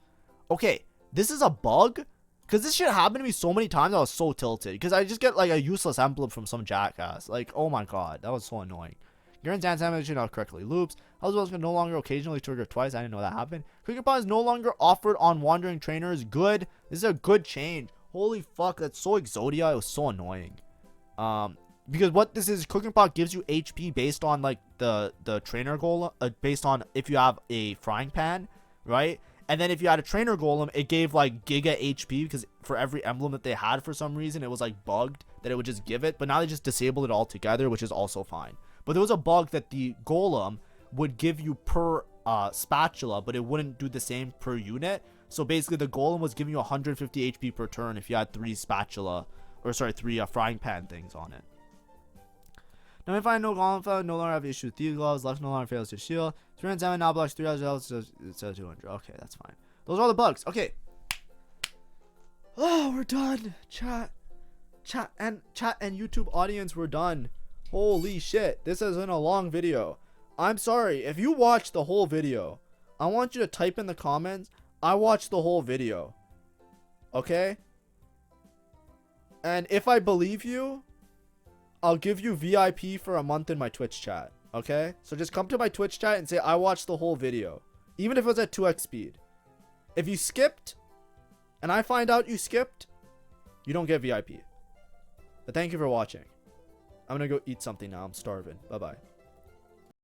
Okay, this is a bug? Because this shit happened to me so many times I was so tilted. Because I just get like a useless emblem from some jackass. Like, oh my god, that was so annoying. Garen dance animation not correctly loops. House Bells can no longer occasionally trigger twice. I didn't know that happened. Quick Upon is no longer offered on wandering trainers. Good. This is a good change. Holy fuck, that's so Exodia. It was so annoying. Because what this is, Cooking Pot gives you HP based on like the trainer golem, based on if you have a frying pan, right? And then if you had a trainer golem, it gave like giga HP because for every emblem that they had for some reason, it was like bugged that it would just give it. But now they just disabled it altogether, which is also fine. But there was a bug that the golem would give you per spatula, but it wouldn't do the same per unit. So basically the golem was giving you 150 HP per turn if you had 3 frying pan things on it. Now if I know Golem no longer have issue with Thieves Gloves, left no longer fails to shield. 307 now blocks 300 health, so it's 200. Okay, that's fine. Those are all the bugs. Okay. Oh, we're done. Chat and YouTube audience, we're done. Holy shit. This has been a long video. I'm sorry. If you watched the whole video, I want you to type in the comments, I watched the whole video. Okay? And if I believe you, I'll give you VIP for a month in my Twitch chat. Okay? So just come to my Twitch chat and say, I watched the whole video. Even if it was at 2x speed. If you skipped, and I find out you skipped, you don't get VIP. But thank you for watching. I'm gonna go eat something now. I'm starving. Bye-bye.